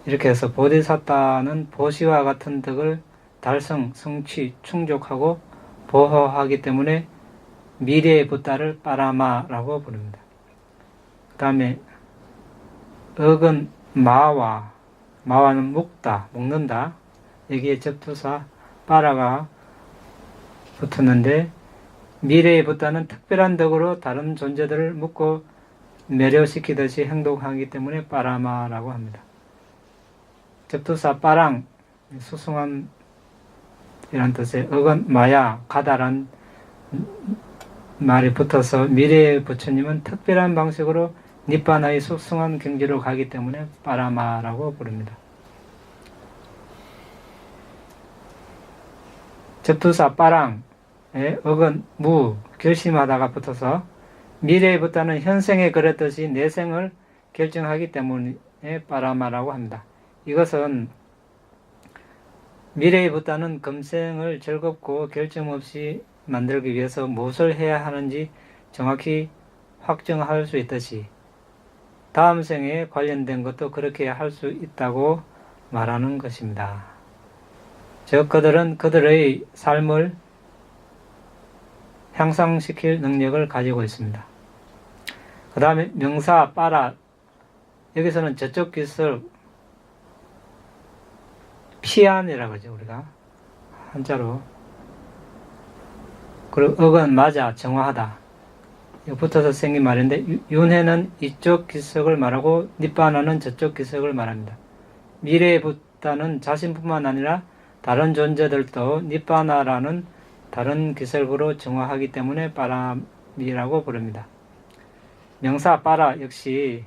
이렇게 해서 보디사타는 보시와 같은 덕을 달성, 성취, 충족하고 보호하기 때문에 미래의 붓다를 빠라마라고 부릅니다. 그 다음에 억은 마와는 묶다, 묶는다. 여기에 접두사 빠라가 붙었는데 미래의 붓다는 특별한 덕으로 다른 존재들을 묶고 매료시키듯이 행동하기 때문에 빠라마라고 합니다. 접두사 빠랑, 수승한 이란 뜻의 억은 마야, 가다란 말이 붙어서 미래의 부처님은 특별한 방식으로 니빠나의 수승한 경지로 가기 때문에 빠라마라고 부릅니다. 접두사 빠랑에 억은 무, 결심하다가 붙어서 미래의 붓다는 현생에 그랬듯이 내생을 결정하기 때문에 빠라마라고 합니다. 이것은 미래의 붓다는 금생을 즐겁고 결점 없이 만들기 위해서 무엇을 해야 하는지 정확히 확정할 수 있듯이 다음 생에 관련된 것도 그렇게 할 수 있다고 말하는 것입니다. 즉 그들은 그들의 삶을 향상시킬 능력을 가지고 있습니다. 그 다음에 명사 빠라, 여기서는 저쪽 기술 피안이라고 하죠, 우리가 한자로. 그리고 억은 맞아, 정화하다, 이거 붙어서 생긴 말인데 윤회는 이쪽 기석을 말하고 니빠나는 저쪽 기석을 말합니다. 미래의 붓다는 자신뿐만 아니라 다른 존재들도 니빠나라는 다른 기석으로 정화하기 때문에 빠라미라고 부릅니다. 명사 빠라 역시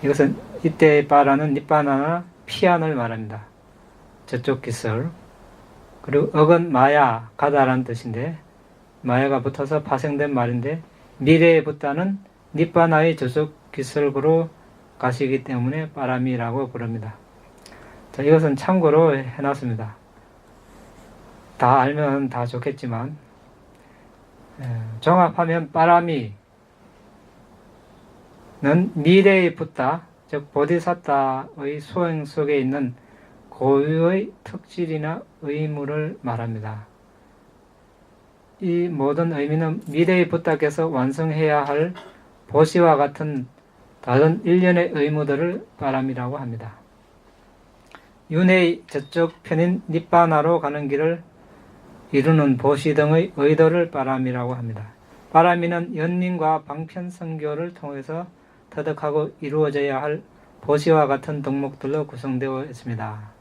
이것은 이때의 빠라는 니빠나나 피안을 말합니다. 저쪽 기설. 그리고 억은 마야, 가다라는 뜻인데 마야가 붙어서 파생된 말인데 미래의 붓다는 니빠나의 저쪽 기설으로 가시기 때문에 빠라미라고 부릅니다. 자, 이것은 참고로 해놨습니다. 다 알면 다 좋겠지만 종합하면 빠라미는 미래의 붓다, 즉 보디사타의 수행 속에 있는 고유의 특질이나 의무를 말합니다. 이 모든 의미는 미래의 붓다께서 완성해야 할 보시와 같은 다른 일련의 의무들을 빠람이라고 합니다. 윤회의 저쪽 편인 니빠나로 가는 길을 이루는 보시 등의 의도를 빠람이라고 합니다. 빠람이는 연민과 방편성교를 통해서 터득하고 이루어져야 할 보시와 같은 덕목들로 구성되어 있습니다.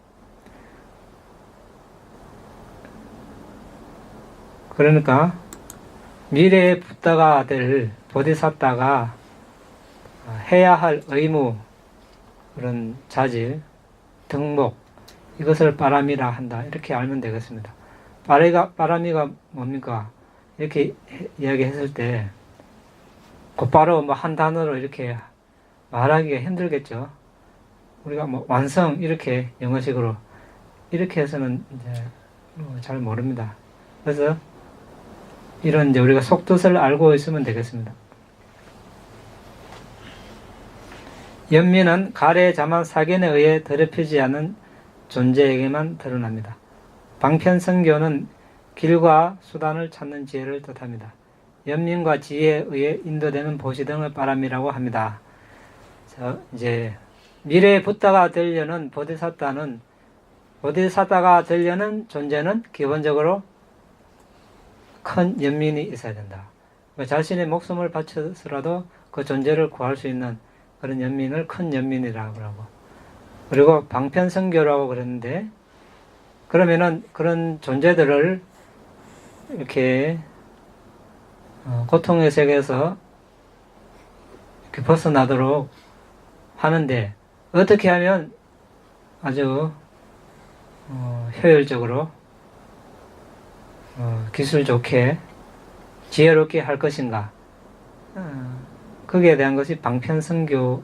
그러니까 미래의 붓다가 될 보디사타가 해야 할 의무, 그런 자질, 덕목, 이것을 빠람이라 한다, 이렇게 알면 되겠습니다. 빠람이가 뭡니까? 이렇게 이야기했을 때 곧바로 한 단어로 이렇게 말하기가 힘들겠죠. 우리가 뭐 완성 이렇게 영어식으로 이렇게 해서는 이제 잘 모릅니다. 그래서 이런 이제 우리가 속뜻을 알고 있으면 되겠습니다. 연민은 가래, 자만, 사견에 의해 더럽히지 않은 존재에게만 드러납니다. 방편성교는 길과 수단을 찾는 지혜를 뜻합니다. 연민과 지혜에 의해 인도되는 보시 등을 바람이라고 합니다. 자, 이제 미래의 붓다가 되려는 보디사타가 되려는 존재는 기본적으로 큰 연민이 있어야 된다. 자신의 목숨을 바쳐서라도 그 존재를 구할 수 있는 그런 연민을 큰 연민이라고 하고, 그리고 방편성교라고 그랬는데, 그러면은 그런 존재들을 이렇게 고통의 세계에서 이렇게 벗어나도록 하는데, 어떻게 하면 아주 효율적으로 기술 좋게 지혜롭게 할 것인가, 거기에 대한 것이 방편성교지입니다.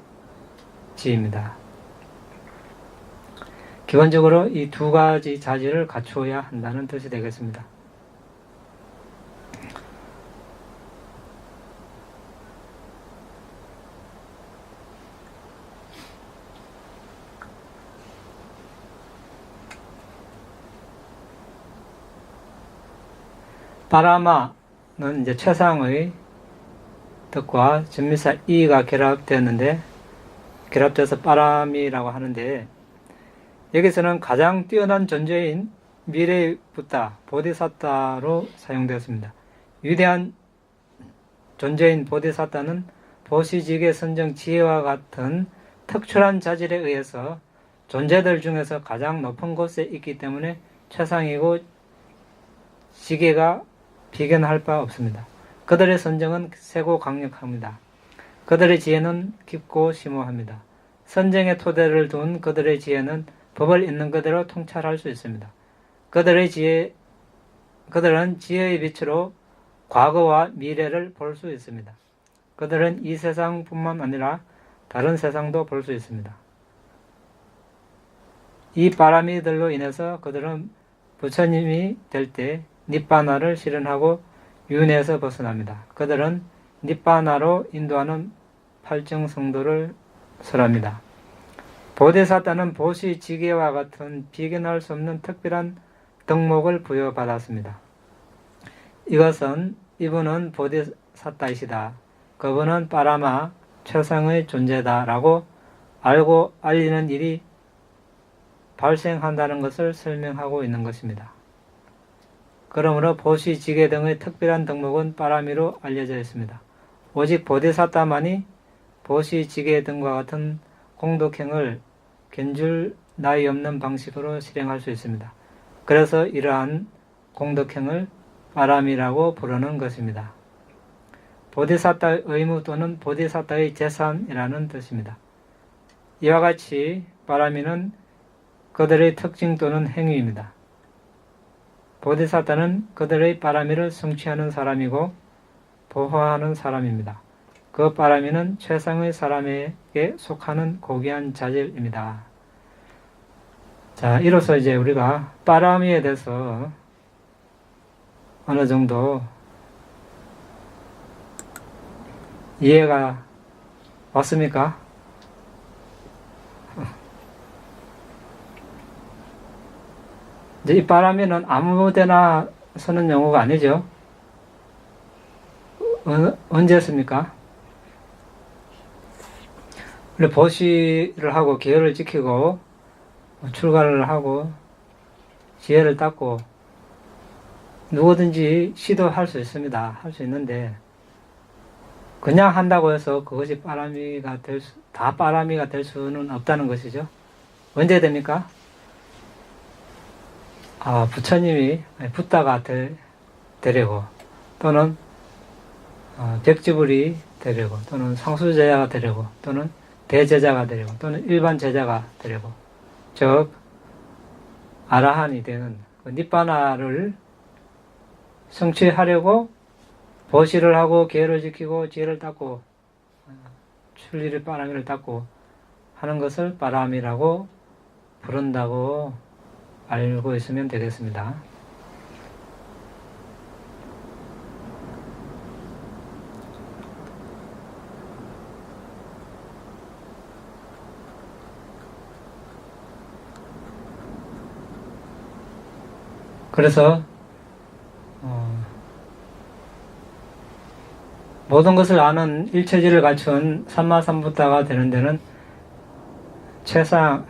기본적으로 이 두 가지 자질을 갖추어야 한다는 뜻이 되겠습니다. 파라마는 이제 최상의 뜻과 전미사 이가 결합돼서 파람이라고 하는데, 여기서는 가장 뛰어난 존재인 미래의 붓다, 보디사타로 사용되었습니다. 위대한 존재인 보디사타는 보시직의 선정 지혜와 같은 특출한 자질에 의해서 존재들 중에서 가장 높은 곳에 있기 때문에 최상이고 지혜가 비견할 바 없습니다. 그들의 선정은 세고 강력합니다. 그들의 지혜는 깊고 심오합니다. 선정의 토대를 둔 그들의 지혜는 법을 있는 그대로 통찰할 수 있습니다. 그들은 지혜의 빛으로 과거와 미래를 볼 수 있습니다. 그들은 이 세상뿐만 아니라 다른 세상도 볼 수 있습니다. 이 바람이들로 인해서 그들은 부처님이 될 때 니빠나를 실현하고 윤회에서 벗어납니다. 그들은 니빠나로 인도하는 팔정성도를 설합니다. 보디사타는 보시지계와 같은 비견할 수 없는 특별한 덕목을 부여받았습니다. 이분은 보디사타이시다, 그분은 파라마 최상의 존재다 라고 알고 알리는 일이 발생한다는 것을 설명하고 있는 것입니다. 그러므로 보시지계 등의 특별한 덕목은 파라미로 알려져 있습니다. 오직 보디사타만이 보시지계 등과 같은 공덕행을 견줄 나위 없는 방식으로 실행할 수 있습니다. 그래서 이러한 공덕행을 파람이라고 부르는 것입니다. 보디사타의 의무 또는 보디사타의 재산이라는 뜻입니다. 이와 같이 파라미는 그들의 특징 또는 행위입니다. 보디사타는 그들의 파라미를 성취하는 사람이고 보호하는 사람입니다. 그 파라미는 최상의 사람에게 속하는 고귀한 자질입니다. 자, 이로써 이제 우리가 파라미에 대해서 어느 정도 이해가 왔습니까? 이제 이 파라미는 아무데나 쓰는 용어가 아니죠. 언제 씁니까? 원래 보시를 하고 계율을 지키고 출가를 하고 지혜를 닦고 누구든지 시도할 수 있습니다. 할 수 있는데 그냥 한다고 해서 그것이 다 파라미가 될 수는 없다는 것이죠. 언제 됩니까? 부처님이 붓다가 되려고, 또는 백지불이 되려고, 또는 상수제자가 되려고, 또는 대제자가 되려고, 또는 일반 제자가 되려고, 즉 아라한이 되는 니빠나를 성취하려고 보시를 하고 계율을 지키고 지혜를 닦고 출리를 파라미를 닦고 하는 것을 바람이라고 부른다고 알고 있으면 되겠습니다. 그래서 모든 것을 아는 일체지를 갖춘 삼마삼부타가 되는 데는 최단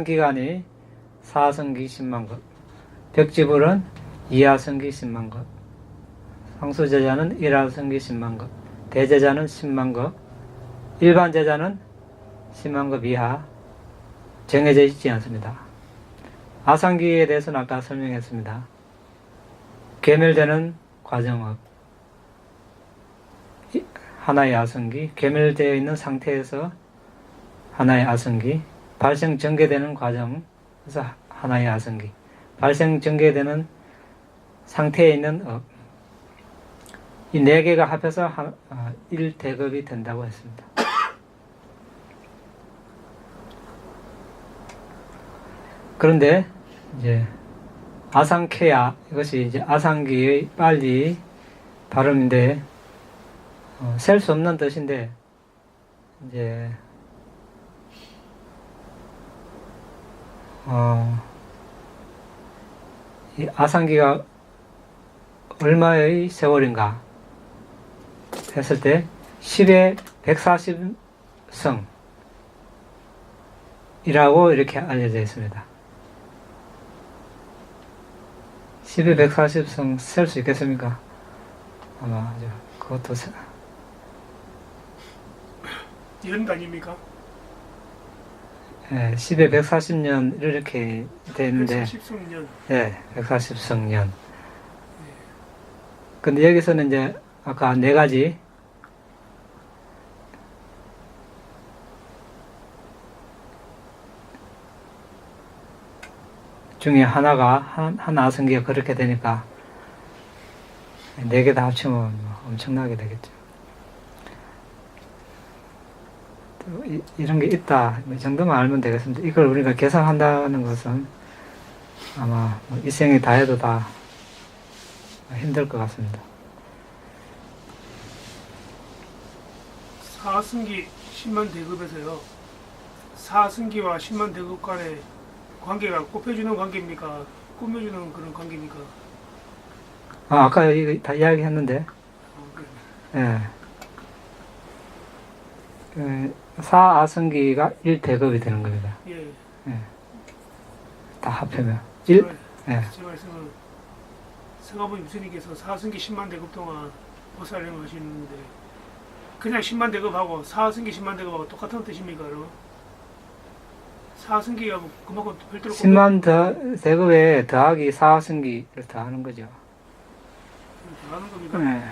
기간이 4승기 10만급, 벽지불은 2하승기 10만급, 상수제자는 1하승기 10만급, 대제자는 10만급, 일반 제자는 10만급 이하 정해져 있지 않습니다. 아상기에 대해서는 아까 설명했습니다. 괴멸되는 과정업, 하나의 아성기, 괴멸되어 있는 상태에서 하나의 아성기, 발생 전개되는 과정에서 하나의 아성기, 발생 전개되는 상태에 있는 업, 이 네 개가 합해서 1대급이 된다고 했습니다. 그런데 이제 아상케야, 이것이 이제 아상기의 빨리 발음인데 셀 수 없는 뜻인데 이제 이 아상기가 얼마의 세월인가 했을 때 10의 140성이라고 이렇게 알려져 있습니다. 10의 140성 셀 수 있겠습니까? 아마 그것도 연간입니까? 예, 10의 140년 이렇게 되는데 140성년. 예, 140성년. 근데 여기서는 이제 아까 네 가지 중에 하나가 한 아성기가 그렇게 되니까 네 개 다 합치면 엄청나게 되겠죠. 이런 게 있다. 이 정도만 알면 되겠습니다. 이걸 우리가 계산한다는 것은 아마 이 생에 다 해도 다 힘들 것 같습니다. 사승기 10만 대급에서요. 사승기와 10만 대급 간의 관계가 꼽혀주는 관계입니까? 꾸며주는 그런 관계입니까? 아까 이거 다 이야기했는데, 그래. 예. 사아성기가 1대급이 되는 겁니다. 예. 예. 다 합하면. 1, 예. 제 말씀은 서가모니 부처님께서 사승기 10만 대급 동안 보살령 하시는데 그냥 10만 대급하고 사승기 10만 대급하고 똑같은 뜻입니까? 그럼? 사승기가 뭐 그만큼 별도로 10만 대급에 더하기 사아성기를 더하는 거죠. 하는 겁니까? 예.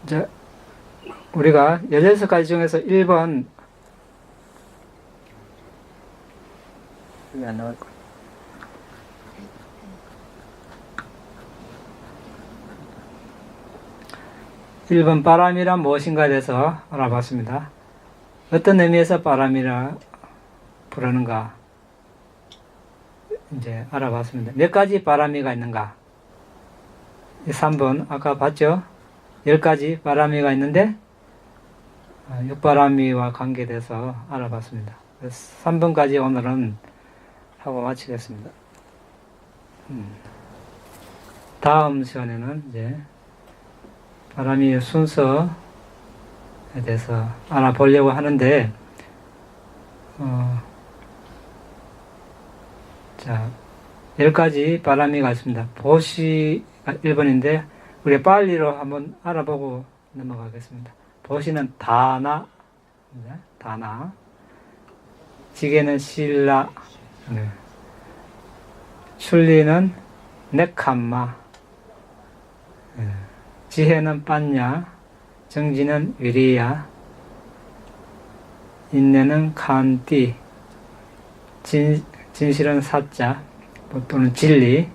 이제 우리가 16가지 중에서 1번 여기 안 나올 거야. 1번 바람이란 무엇인가에 대해서 알아봤습니다. 어떤 의미에서 바람이라 부르는가 이제 알아봤습니다. 몇 가지 바람이가 있는가? 3번 아까 봤죠? 10가지 바람이가 있는데 육바람이와 관계돼서 알아봤습니다. 3번까지 오늘은 하고 마치겠습니다. 다음 시간에는 이제 바람이 순서에 대해서 알아보려고 하는데 자 10가지 바람이가 있습니다. 보시가 1번인데 우리 빨리로 한번 알아보고 넘어가겠습니다. 보시는 다나, 다나, 지게는 실라, 출리는 네캄마, 지혜는 빤냐, 정지는 위리야, 인내는 칸띠, 진실은 사자, 뭐 또는 진리,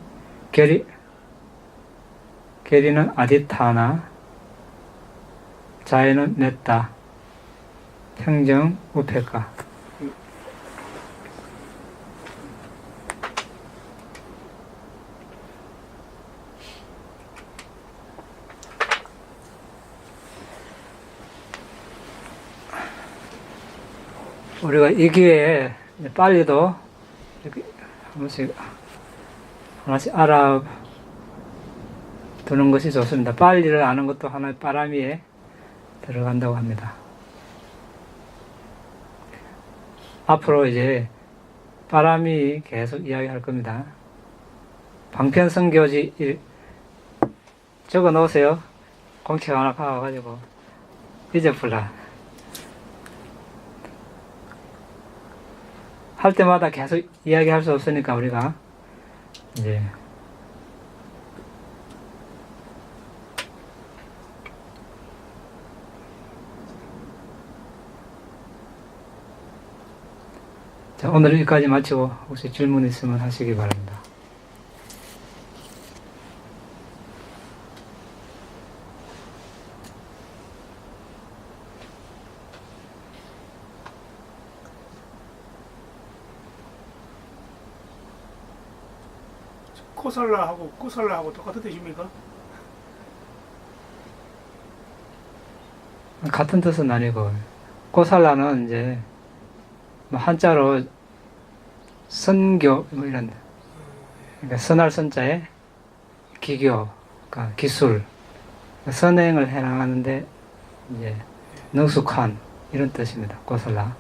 계리는 아디타나, 자애는 냈다, 평정, 우페카. 우리가 이 기회에 빨리도 이렇게 하나씩 알아두는 것이 좋습니다. 빨리를 아는 것도 하나의 빠람이에 들어간다고 합니다. 앞으로 이제 빠람이 계속 이야기할 겁니다. 방편성교지 적어 놓으세요. 공책 하나 가가지고 이제 불라. 할 때마다 계속 이야기할 수 없으니까 우리가 이제 자, 오늘 여기까지 마치고 혹시 질문 있으면 하시기 바랍니다. 코살라하고 꾸살라하고 똑같은 뜻입니까? 같은 뜻은 아니고, 고살라는 이제 뭐 한자로 선교 뭐 이런, 그러니까 선할 선자에 기교, 그러니까 기술, 선행을 해나가는데 이제 능숙한 이런 뜻입니다. 고살라.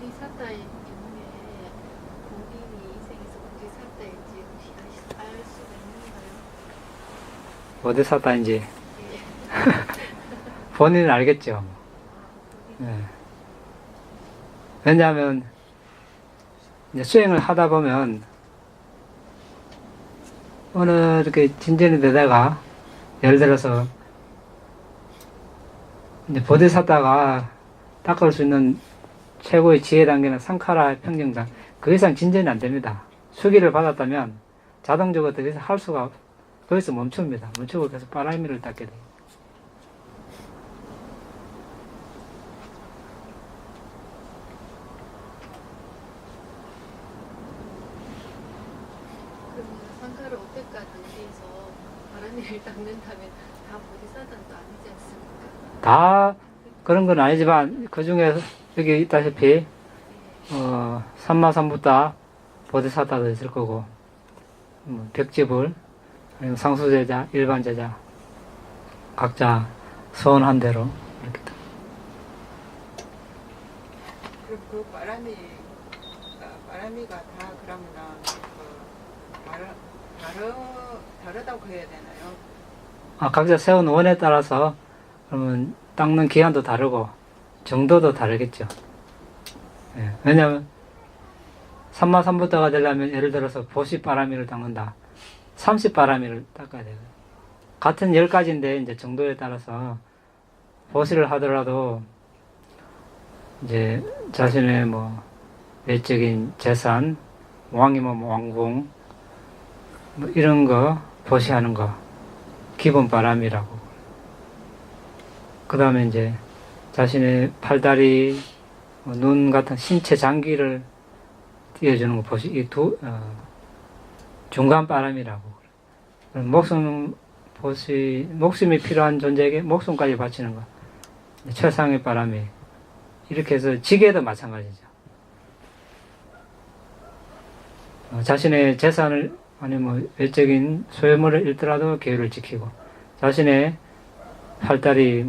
보디사타의 경우에 본인이 인생에서 보디사타인지 혹시 알 수가 있는가요? 보디사타인지 예. 본인은 알겠죠. 예. 왜냐하면 이제 수행을 하다 보면 어느 이렇게 진전이 되다가 예를 들어서 이제 보디사타가 닦을 수 있는 최고의 지혜 단계는 상카라 평정단, 그 이상 진전이 안 됩니다. 수기를 받았다면 자동적으로 더 이상 할 수가 거기서 멈춥니다. 멈추고 계속 빠라미를 닦게 돼요. 그러면 상카를 500까지 위해서 바람이를 닦는다면 다 보디사타도 아니지 않습니까? 다 그런 건 아니지만 그 중에 여기 있다시피 삼마삼부타 보디사타도 있을 거고, 벽지불, 그리고 상수제자, 일반제자 각자 서원한 대로 이렇게. 그럼 그 바람이가 다 그러면 다르다고 해야 되나요? 각자 세운 원에 따라서 그러면 닦는 기한도 다르고 정도도 다르겠죠. 예, 왜냐하면 삼마삼부타가 되려면 예를 들어서 보시바라미를 닦는다. 30바라미를 닦아야 돼요. 같은 10가지인데 이제 정도에 따라서 보시를 하더라도 이제 자신의 뭐 외적인 재산, 왕이면 왕궁 뭐 이런 거 보시하는 거 기본 바람이라고. 그 다음에 이제 자신의 팔다리, 눈 같은 신체 장기를 띄워주는 거 보시, 중간 바람이라고. 목숨이 필요한 존재에게 목숨까지 바치는 거. 최상의 바람이. 이렇게 해서 지게도 마찬가지죠. 자신의 재산을, 아니 뭐 외적인 소유물을 잃더라도 계율을 지키고, 자신의 팔다리,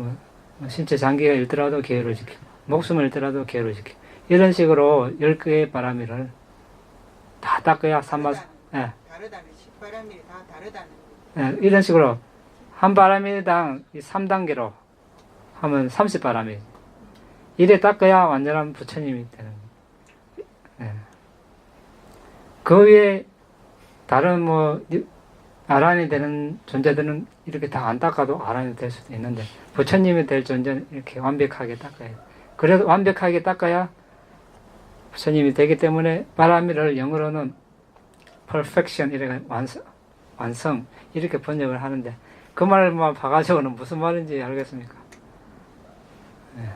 신체 장기가 잃더라도 계율을 지키고, 목숨을 잃더라도 계율을 지키고, 이런 식으로 10개의 바람이를 다 닦아야 예. 다르다는 바람이 다 다르다는. 예, 이런 식으로 한 바람이당 3단계로 하면 30바람이. 이래 닦아야 완전한 부처님이 되는 거예요. 예. 그 위에 다른 아란이 되는 존재들은 이렇게 다 안 닦아도 아란이 될 수도 있는데, 부처님이 될 존재는 이렇게 완벽하게 닦아야 돼요. 그래서 완벽하게 닦아야 부처님이 되기 때문에 바라미를 영어로는 perfection 이렇게 완성 이렇게 번역을 하는데 그 말만 봐가지고는 무슨 말인지 알겠습니까? 예.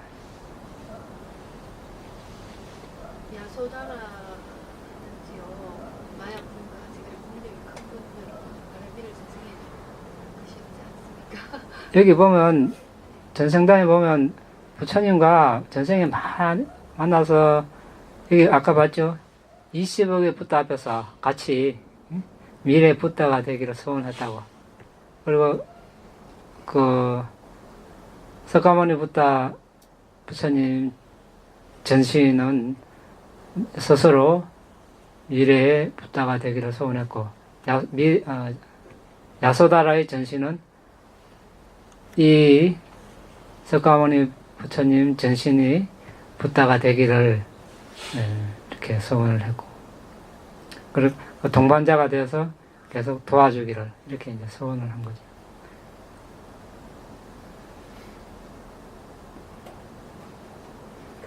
야소다라든지요 마야분과 지금 굉장히 큰 분들은 바라미를 전생에 계시지 않습니까? 여기 보면 전생단에 보면 부처님과 전생에 만나서 여기 아까 봤죠? 20억의 부다 앞에서 같이 미래 부다가 되기를 소원했다고. 그리고 그 석가모니 부다 부처님 전신은 스스로 미래의 부다가 되기를 소원했고 야소다라의 전신은 이 석가모니 부처님 전신이 부다가 되기를 이렇게 소원을 했고 그리고 동반자가 되어서 계속 도와주기를 이렇게 이제 소원을 한 거죠.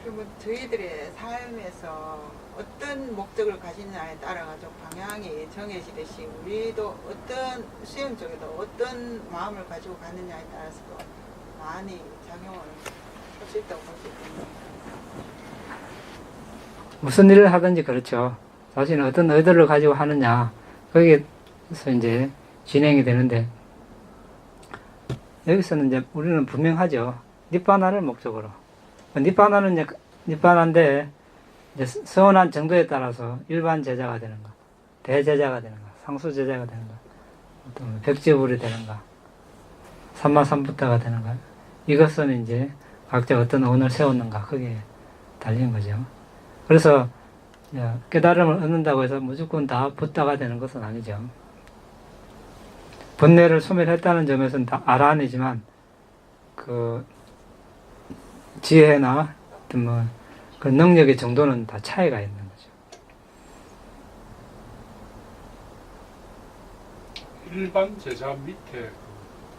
그러면 저희들의 삶에서 어떤 목적을 가지느냐에 따라 가지고 방향이 정해지듯이 우리도 어떤 수행 쪽에도 어떤 마음을 가지고 가느냐에 따라서도 많이 작용을 할 수 있다고 볼 수 있겠네요. 무슨 일을 하든지 그렇죠. 자신은 어떤 의도를 가지고 하느냐 거기에서 이제 진행이 되는데 여기서는 이제 우리는 분명하죠. 니빠나를 목적으로. 니빠나는 이제 니빠나인데 이제 서운한 정도에 따라서 일반 제자가 되는가, 대제자가 되는가, 상수 제자가 되는가, 어떤 백지불이 되는가, 삼마삼부타가 되는가. 이것은 이제 각자 어떤 원을 세웠는가 거기에 달린 거죠. 그래서 깨달음을 얻는다고 해서 무조건 다 붓다가 되는 것은 아니죠. 번뇌를 소멸했다는 점에서는 다 아란이지만 그 지혜나 어떤 뭐 그 능력의 정도는 다 차이가 있는 거죠. 일반 제자 밑에 그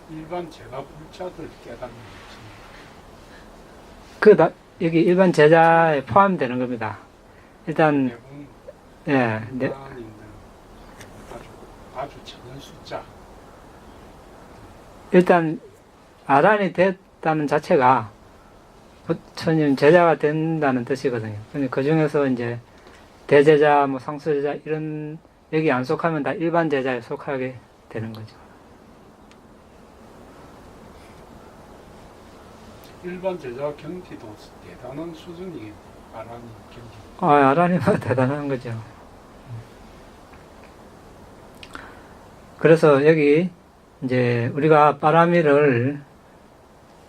일반 제가 불자들 깨닫는 거지. 여기 일반 제자에 포함되는 겁니다. 일단 대부분 네. 일반인들 아주 적은 숫자. 일단 아란이 됐다는 자체가 부처님 제자가 된다는 뜻이거든요. 근데 그 중에서 이제 대제자, 뭐 상수제자 이런 여기 안 속하면 다 일반 제자에 속하게 되는 거죠. 일반 제자 경지도 대단한 수준이 아란이 경지. 아란이가 대단한 거죠. 그래서 여기 이제 우리가 빠라미를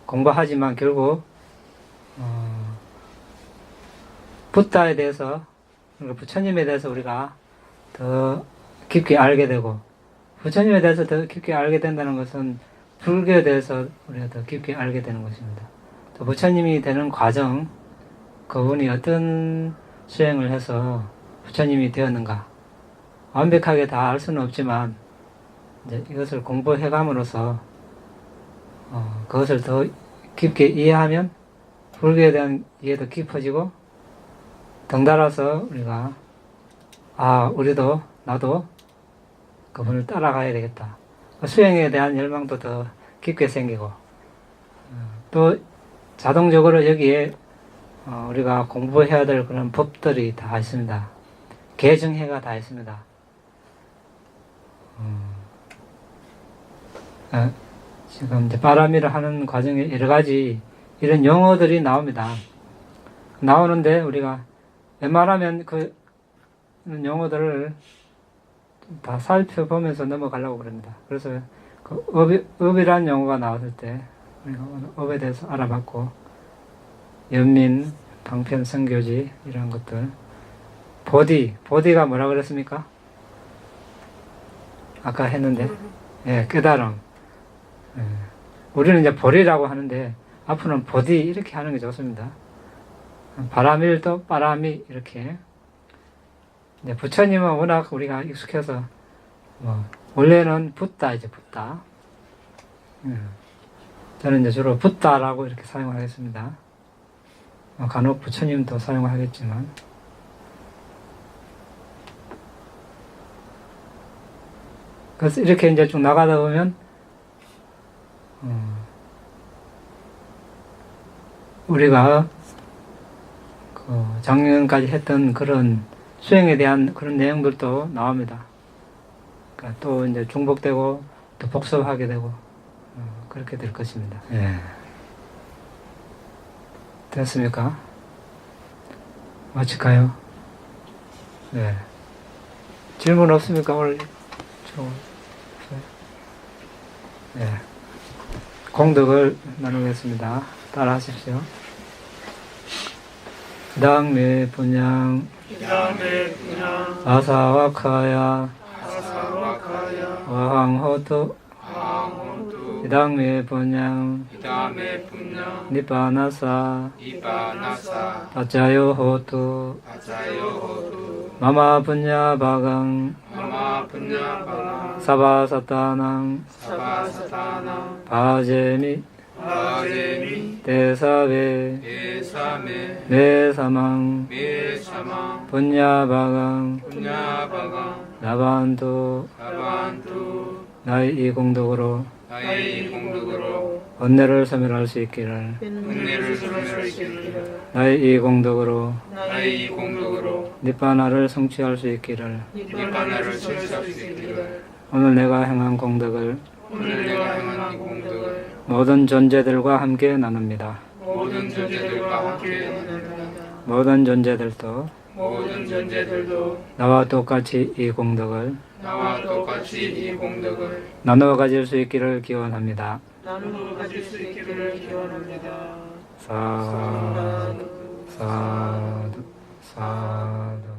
공부하지만 결국 붓다에 대해서 그러니까 부처님에 대해서 우리가 더 깊게 알게 되고 부처님에 대해서 더 깊게 알게 된다는 것은 불교에 대해서 우리가 더 깊게 알게 되는 것입니다. 또 부처님이 되는 과정 그분이 어떤 수행을 해서 부처님이 되었는가 완벽하게 다 알 수는 없지만 이제 이것을 공부해감으로써 그것을 더 깊게 이해하면 불교에 대한 이해도 깊어지고 덩달아서 우리가 우리도 나도 그분을 따라가야 되겠다. 수행에 대한 열망도 더 깊게 생기고 또 자동적으로 여기에 우리가 공부해야 될 그런 법들이 다 있습니다. 개정해가 다 있습니다. 지금 이제 바라미를 하는 과정에 여러 가지 이런 용어들이 나옵니다. 나오는데 우리가 웬만하면 그 용어들을 다 살펴보면서 넘어가려고 그럽니다. 그래서 그 업이라는 용어가 나왔을 때 우리가 오늘 업에 대해서 알아봤고 연민, 방편, 성교지 이런 것들 보디가 뭐라 그랬습니까? 아까 했는데 깨달음. 우리는 이제 보리라고 하는데 앞으로는 보디 이렇게 하는 게 좋습니다. 바라밀도 바라미 이렇게. 이제 부처님은 워낙 우리가 익숙해서 원래는 붓다 이제 붓다. 저는 이제 주로 붓다라고 이렇게 사용하겠습니다. 간혹 부처님도 사용하겠지만 그래서 이렇게 이제 쭉 나가다 보면 우리가 그 작년까지 했던 그런 수행에 대한 그런 내용들도 나옵니다. 그러니까 또 이제 중복되고 또 복습하게 되고 그렇게 될 것입니다. 예. 됐습니까? 마칠까요? 네. 질문 없습니까? 오늘 네. 공덕을 나누겠습니다. 따라 하십시오. 당매 분양 이다음에 그냥 아사와카야 아사와카야 와항호토 항호두 당매 분양 이다음에 분양 니바나사 이바나사 아자요호토 아자요호두 마마 분야바강 마마 분야바나 사바사타낭 사바사타나 바제미 바제미 대사베 예사메 메사망 메사망 분야바강 분야바가 나반도 나반두 나의 이 공덕으로 나의 공덕으로 번뇌를 소멸할 수 있기를 은혜를 소멸할 수 있기를 나의 이 공덕으로 나의 공덕으로 니바나를 성취할 수 있기를 니바나를 설치할 수 있기를 오늘 내가 행한 공덕을 오늘 내가 행한 공덕을 모든 존재들과 함께 나눕니다. 모든 존재들과 함께 모든 존재들도 모든 존재들도 나와 똑같이 이 공덕을 나와 똑같이 이 공덕을 나누어 가질 수 있기를 기원합니다. 나누어 가질 수 있기를 기원합니다. 사두 사두 사두